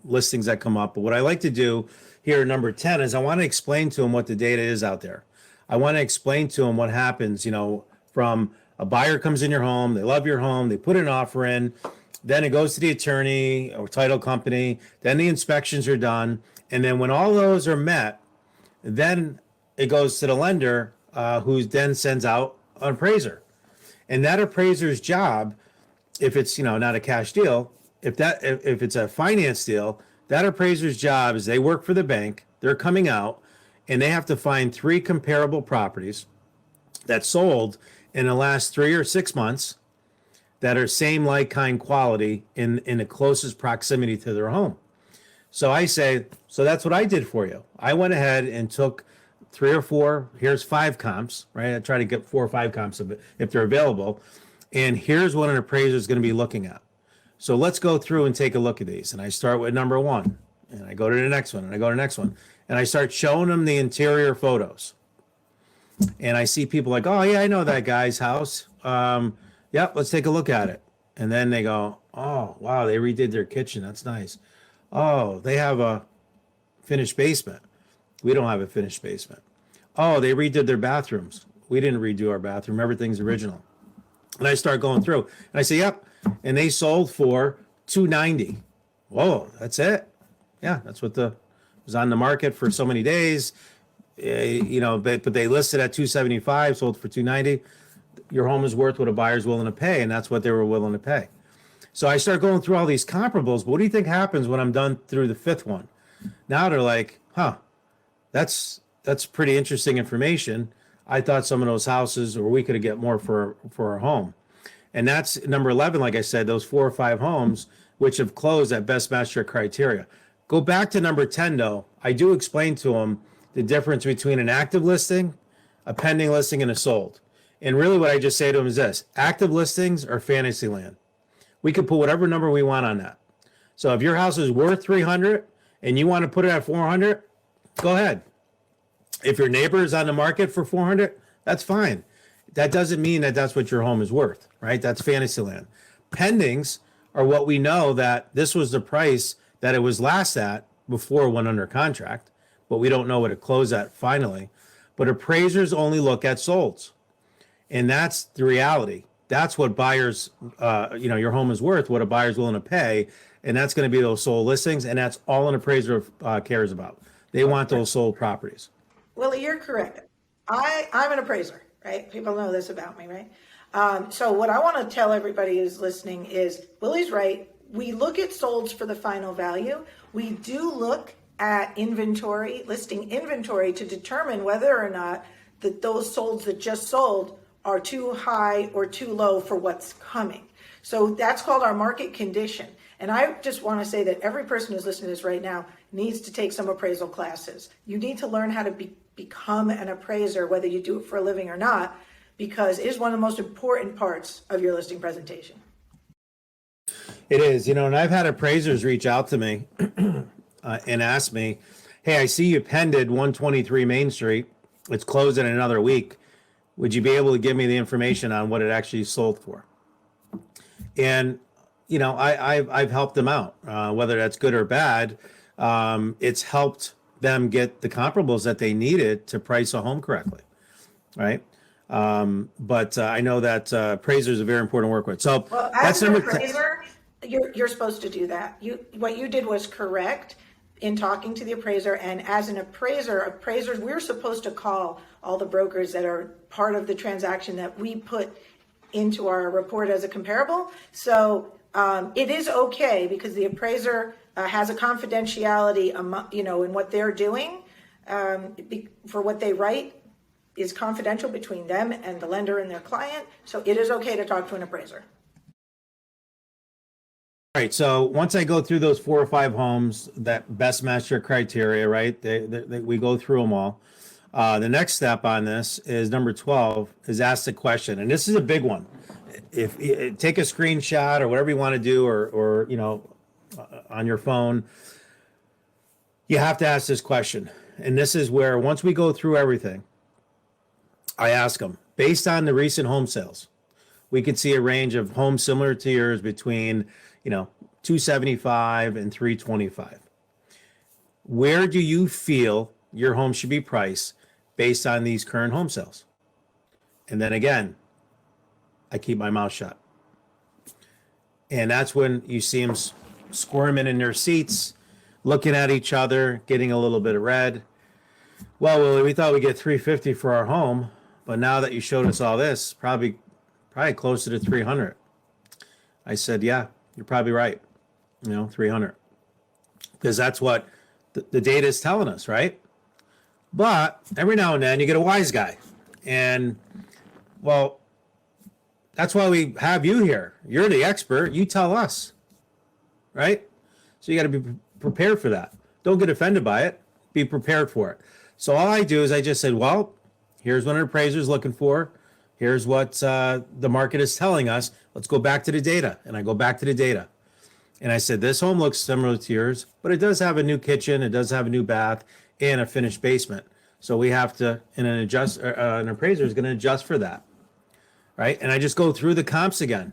listings that come up. But what I like to do here, number 10, is I want to explain to them what the data is out there. I want to explain to them what happens, from a buyer comes in your home, they love your home, they put an offer in, then it goes to the attorney or title company, then the inspections are done. And then when all those are met, then it goes to the lender, who then sends out an appraiser. And that appraiser's job, if it's not a cash deal, if it's a finance deal, that appraiser's job is they work for the bank. They're coming out and they have to find 3 comparable properties that sold in the last 3 or 6 months that are same like kind quality in the closest proximity to their home. So I say, so that's what I did for you. I went ahead and took 3 or 4, here's 5 comps, right? I try to get 4 or 5 comps of it if they're available. And here's what an appraiser is going to be looking at. So let's go through and take a look at these. And I start with number 1, and I go to the next one, and I go to the next one. And I start showing them the interior photos. And I see people like, oh yeah, I know that guy's house. Yep, let's take a look at it. And then they go, oh wow, they redid their kitchen. That's nice. Oh, they have a finished basement. We don't have a finished basement. Oh, they redid their bathrooms. We didn't redo our bathroom. Everything's original. And I start going through and I say, yep. And they sold for $290. Whoa, that's it. Yeah, that's what was on the market for so many days. But they listed at $275, sold for $290. Your home is worth what a buyer's willing to pay, and that's what they were willing to pay. So I start going through all these comparables. But what do you think happens when I'm done through the 5th one? Now they're like, huh, that's pretty interesting information. I thought some of those houses, or we could get more for our home. And that's number 11, like I said, those 4 or 5 homes which have closed that best match your criteria. Go back to number 10, though. I do explain to them the difference between an active listing, a pending listing, and a sold. And really what I just say to them is this: active listings are fantasy land. We could put whatever number we want on that. So if your house is worth 300 and you want to put it at 400, go ahead. If your neighbor is on the market for 400, that's fine. That doesn't mean that that's what your home is worth, right? That's fantasy land. Pendings are what we know that this was the price that it was last at before it went under contract, but we don't know what it closed at finally. But appraisers only look at solds. And that's the reality. That's what buyers, your home is worth, what a buyer's willing to pay. And that's going to be those sold listings. And that's all an appraiser cares about. They want those sold properties. Willie, you're correct. I'm an appraiser, right? People know this about me, right? So what I want to tell everybody who's listening is Willie's right. We look at solds for the final value. We do look at inventory, listing inventory, to determine whether or not that those solds that just sold are too high or too low for what's coming. So that's called our market condition. And I just want to say that every person who's listening to this right now needs to take some appraisal classes. You need to learn how to become an appraiser, whether you do it for a living or not, because it is one of the most important parts of your listing presentation. It is, and I've had appraisers reach out to me and ask me, hey, I see you pended 123 Main Street. It's closed in another week. Would you be able to give me the information on what it actually sold for? And, I've helped them out, whether that's good or bad. it's helped them get the comparables that they needed to price a home correctly, right? But I know that appraisers are very important to work with. So Well, that's as an number 10. appraiser, you're supposed to do that. What you did was correct in talking to the appraiser, and as an appraisers, we're supposed to call all the brokers that are part of the transaction that we put into our report as a comparable. So it is okay because the appraiser has a confidentiality, in what they're doing, for what they write is confidential between them and the lender and their client. So it is okay to talk to an appraiser. All right. So once I go through those 4 or 5 homes that best match your criteria, right? We go through them all. The next step on this is number 12 is ask the question. And this is a big one. If take a screenshot or whatever you want to do, or on your phone, you have to ask this question. And this is where, once we go through everything, I ask them, based on the recent home sales, we could see a range of homes similar to yours between, 275 and 325. Where do you feel your home should be priced based on these current home sales? And then again, I keep my mouth shut. And that's when you see them squirming in their seats, looking at each other, getting a little bit of red. Well, Willie, we thought we'd get 350 for our home, but now that you showed us all this, probably closer to 300. I said, yeah, you're probably right. 300. Because that's what the data is telling us, right? But every now and then you get a wise guy. And, well, that's why we have you here. You're the expert. You tell us, right? So you got to be prepared for that. Don't get offended by it. Be prepared for it. So all I do is I just said, well, here's what an appraiser is looking for. Here's what the market is telling us. Let's go back to the data. And I go back to the data. And I said, this home looks similar to yours, but it does have a new kitchen. It does have a new bath and a finished basement. So we have to, and an appraiser is going to adjust for that. Right? And I just go through the comps again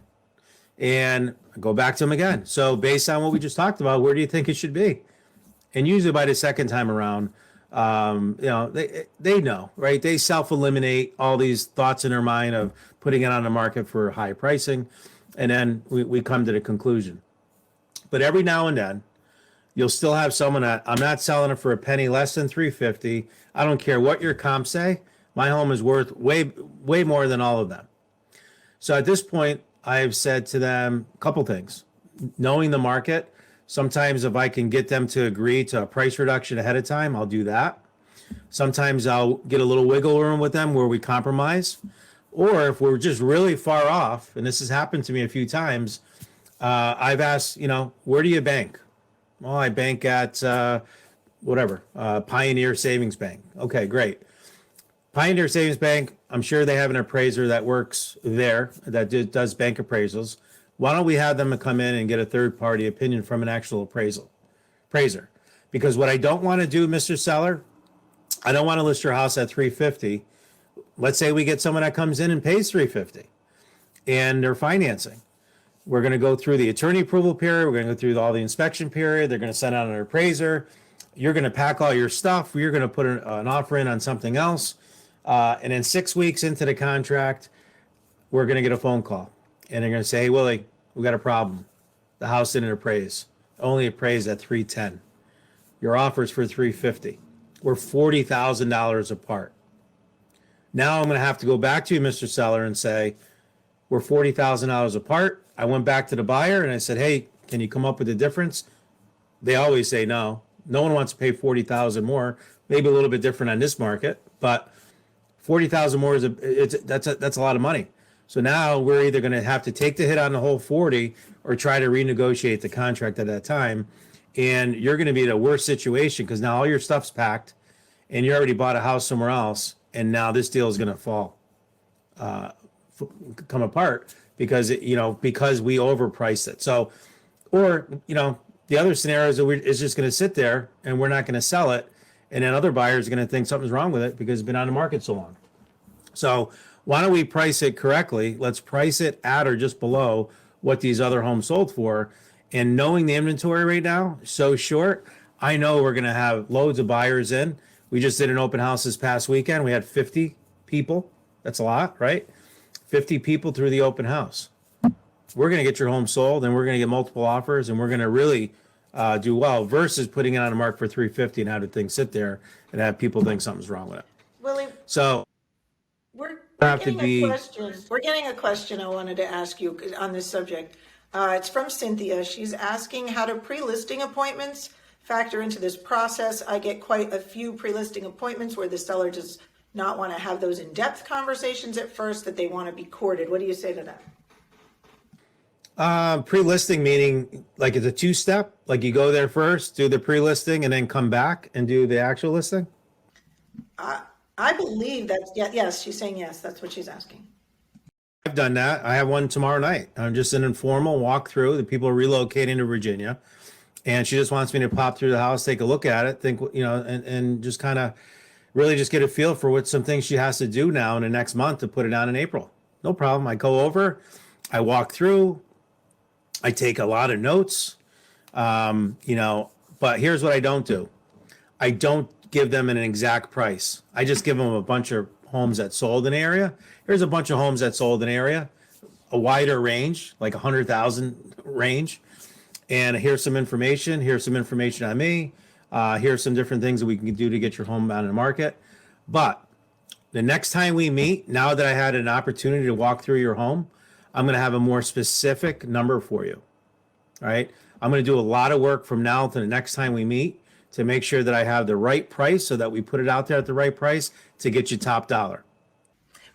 and go back to them again. So based on what we just talked about, where do you think it should be? And usually by the second time around, they know, right? They self-eliminate all these thoughts in their mind of putting it on the market for high pricing. And then we come to the conclusion. But every now and then, you'll still have someone that, I'm not selling it for a penny less than 350. I don't care what your comps say. My home is worth way more than all of them. So at this point, I've said to them a couple things. Knowing the market, sometimes if I can get them to agree to a price reduction ahead of time, I'll do that. Sometimes I'll get a little wiggle room with them where we compromise. Or if we're just really far off, and this has happened to me a few times, I've asked, where do you bank? Well, I bank at Pioneer Savings Bank. Okay, great. Pioneer Savings Bank, I'm sure they have an appraiser that works there that does bank appraisals. Why don't we have them come in and get a third-party opinion from an actual appraiser? Because what I don't want to do, Mr. Seller, I don't want to list your house at 350. Let's say we get someone that comes in and pays 350 and they're financing. We're going to go through the attorney approval period. We're going to go through all the inspection period. They're going to send out an appraiser. You're going to pack all your stuff. You're going to put an offer in on something else. And then 6 weeks into the contract, we're going to get a phone call. And they're going to say, hey, Willie, we got a problem. The house didn't appraise. Only appraised at 310. Your offer's for 350. We're $40,000 apart. Now I'm going to have to go back to you, Mr. Seller, and say, we're $40,000 apart. I went back to the buyer and I said, hey, can you come up with a difference? They always say no. No one wants to pay $40,000 more. Maybe a little bit different on this market, but $40,000 more that's a lot of money. So now we're either going to have to take the hit on the whole 40 or try to renegotiate the contract at that time. And you're going to be in a worse situation because now all your stuff's packed and you already bought a house somewhere else. And now this deal is going to come apart because because we overpriced it. So, or, the other scenario is that it's just going to sit there and we're not going to sell it. And then other buyers are going to think something's wrong with it because it's been on the market so long. So why don't we price it correctly? Let's price it at or just below what these other homes sold for. And knowing the inventory right now so short, I know we're going to have loads of buyers in. We just did an open house this past weekend. We had 50 people. That's a lot, right? 50 people through the open house. We're going to get your home sold, and we're going to get multiple offers, and we're going to really do well versus putting it on the market for 350 and having things sit there and have people think something's wrong with it. Willie, So we're have to getting be- a question. We're getting a question I wanted to ask you on this subject. It's from Cynthia. She's asking how do pre-listing appointments factor into this process. I get quite a few pre-listing appointments where the seller does not want to have those in-depth conversations at first, that they want to be courted. What do you say to that? Pre-listing meaning like it's a two-step, like you go there first, do the pre-listing, and then come back and do the actual listing? I believe that's, yes, she's saying yes. That's what she's asking. I've done that. I have one tomorrow night. I'm just an informal walkthrough. The people are relocating to Virginia, and she just wants me to pop through the house, take a look at it, think, and just kind of really just get a feel for what some things she has to do now in the next month to put it on in April. No problem. I go over, I walk through, I take a lot of notes, but here's what I don't do. I don't give them an exact price. I just give them a bunch of homes that sold in the area. Here's a bunch of homes that sold in the area, a wider range, like 100,000 range. And here's some information. Here's some information on me. Here's some different things that we can do to get your home on the market. But the next time we meet, now that I had an opportunity to walk through your home, I'm going to have a more specific number for you. All right. I'm going to do a lot of work from now to the next time we meet to make sure that I have the right price so that we put it out there at the right price to get you top dollar.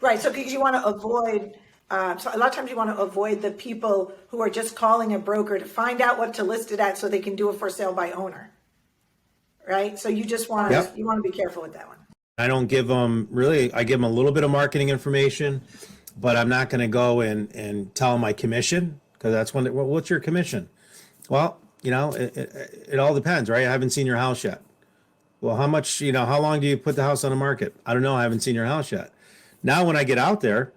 Right. So because you want to avoid, so a lot of times you want to avoid the people who are just calling a broker to find out what to list it at so they can do it for sale by owner. Right. So you just want to, you want to be careful with that one. I don't give them really, I give them a little bit of marketing information, but I'm not going to go and tell them my commission, because that's when, well, what's your commission? Well, it all depends, right? I haven't seen your house yet. Well, how much, how long do you put the house on the market? I don't know. I haven't seen your house yet. Now, when I get out there,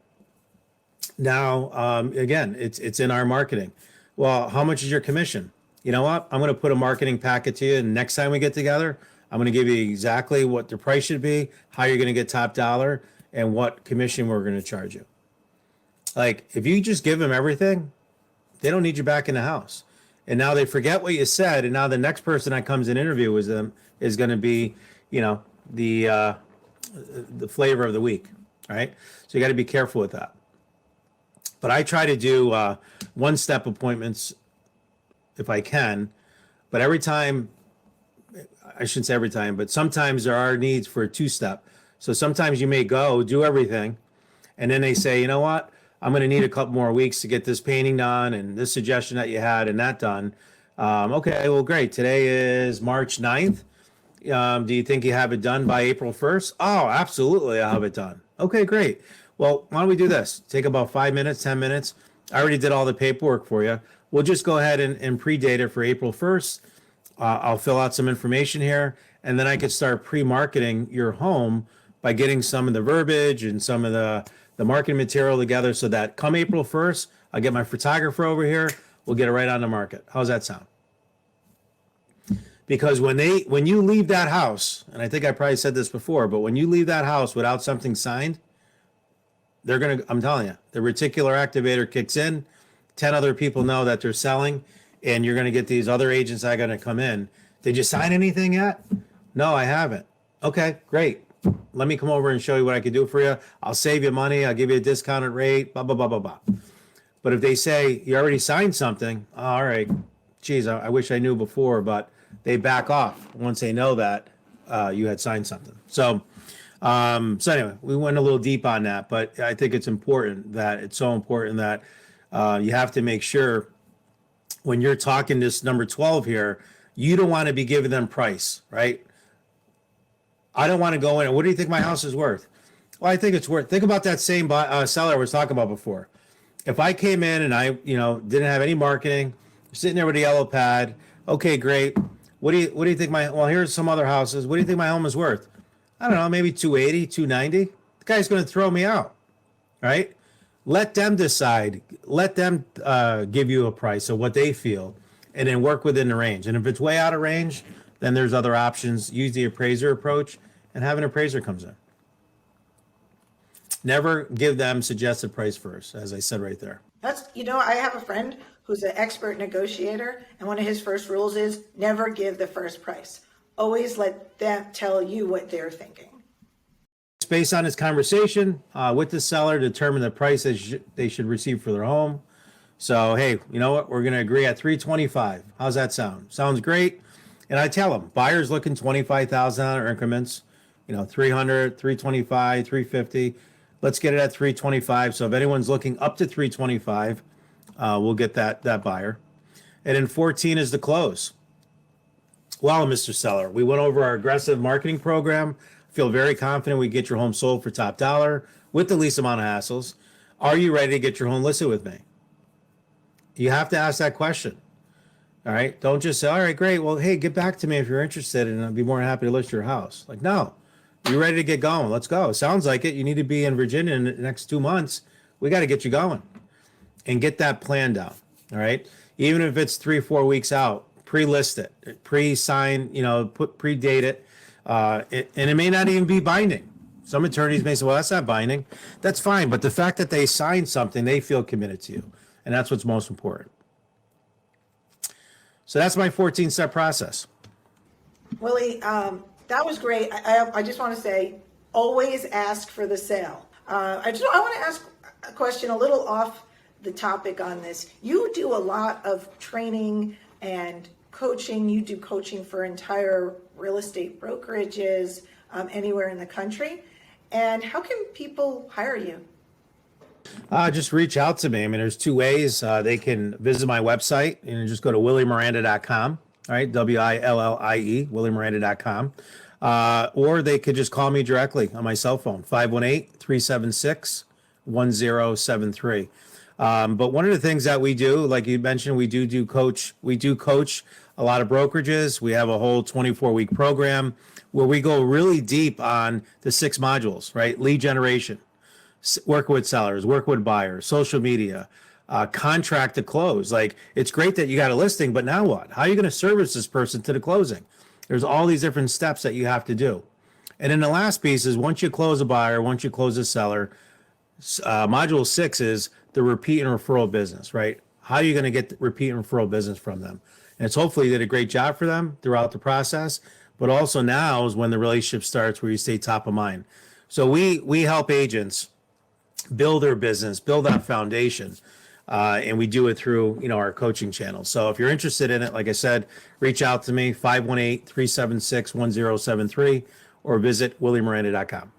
again, it's in our marketing. Well, how much is your commission? You know what? I'm going to put a marketing packet to you. And next time we get together, I'm going to give you exactly what the price should be, how you're going to get top dollar, and what commission we're going to charge you. Like, if you just give them everything, they don't need you back in the house. And now they forget what you said. And now the next person that comes and interview with them is going to be, the flavor of the week. All right. So you got to be careful with that. But I try to do one-step appointments if I can. But every time, I shouldn't say every time, but sometimes there are needs for a two-step. So sometimes you may go do everything, and then they say, you know what? I'm going to need a couple more weeks to get this painting done and this suggestion that you had and that done. Okay, well, great. Today is March 9th. Do you think you have it done by April 1st? Oh, absolutely. I'll have it done. Okay, great. Well, why don't we do this? Take about 5 minutes, 10 minutes. I already did all the paperwork for you. We'll just go ahead and pre-date it for April 1st. I'll fill out some information here, and then I could start pre-marketing your home by getting some of the verbiage and some of the marketing material together so that come April 1st, I'll get my photographer over here. We'll get it right on the market. How's that sound? Because when you leave that house, and I think I probably said this before, but when you leave that house without something signed, I'm telling you, the reticular activator kicks in. 10 other people know that they're selling, and you're going to get these other agents that are going to come in. Did you sign anything yet? No, I haven't. Okay, great. Let me come over and show you what I can do for you. I'll save you money. I'll give you a discounted rate, blah, blah, blah, blah, blah. But if they say you already signed something, all right, geez, I wish I knew before, but they back off once they know that you had signed something. So anyway, we went a little deep on that, but I think it's so important that you have to make sure when you're talking this number 12 here, you don't want to be giving them price, right? I don't want to go in and what do you think my house is worth? Well, I think it's worth. Think about that same seller I was talking about before. If I came in and I, didn't have any marketing, sitting there with a yellow pad, okay, great. What do you think here's some other houses. What do you think my home is worth? I don't know, maybe 280, 290. The guy's going to throw me out, right? Let them decide. Let them give you a price of what they feel, and then work within the range. And if it's way out of range, then there's other options. Use the appraiser approach and have an appraiser comes in. Never give them suggested price first, as I said right there. I have a friend who's an expert negotiator, and one of his first rules is never give the first price. Always let them tell you what they're thinking. Based on this conversation with the seller, determine the price they should receive for their home. So, hey, you know what? We're going to agree at $325. How's that sound? Sounds great. And I tell them, buyers looking $25,000 increments, $300, $325, $350. Let's get it at $325. So if anyone's looking up to $325, we'll get that buyer. And then 14 is the close. Well, Mr. Seller, we went over our aggressive marketing program. Feel very confident we get your home sold for top dollar with the least amount of hassles. Are you ready to get your home listed with me? You have to ask that question. All right. Don't just say, all right, great. Well, hey, get back to me if you're interested and I'd be more than happy to list your house. Like, no, you're ready to get going. Let's go. Sounds like it. You need to be in Virginia in the next 2 months. We got to get you going and get that plan down. All right. Even if it's 3-4 weeks out, pre-list it, pre-sign, pre-date it. And it may not even be binding. Some attorneys may say, well, that's not binding. That's fine. But the fact that they signed something, they feel committed to you. And that's what's most important. So that's my 14-step process. Willie, that was great. I just want to say, always ask for the sale. I want to ask a question a little off the topic on this. You do a lot of training and coaching. You do coaching for entire real estate brokerages anywhere in the country. And how can people hire you? Just reach out to me. I mean, there's 2 ways. They can visit my website and just go to williemiranda.com. All right, WILLIE, williemiranda.com. Or they could just call me directly on my cell phone, 518-376-1073. But one of the things that we do, like you mentioned, we do coach a lot of brokerages. We have a whole 24-week program where we go really deep on the 6 modules, right? Lead generation, work with sellers, work with buyers, social media, contract to close. Like, it's great that you got a listing, but now what? How are you going to service this person to the closing? There's all these different steps that you have to do. And then the last piece is once you close a buyer, once you close a seller, module 6 is the repeat and referral business, right? How are you going to get the repeat and referral business from them? And it's hopefully you did a great job for them throughout the process, but also now is when the relationship starts where you stay top of mind. So we help agents build their business, build that foundation, and we do it through our coaching channel. So if you're interested in it, like I said, reach out to me, 518-376-1073, or visit williemiranda.com.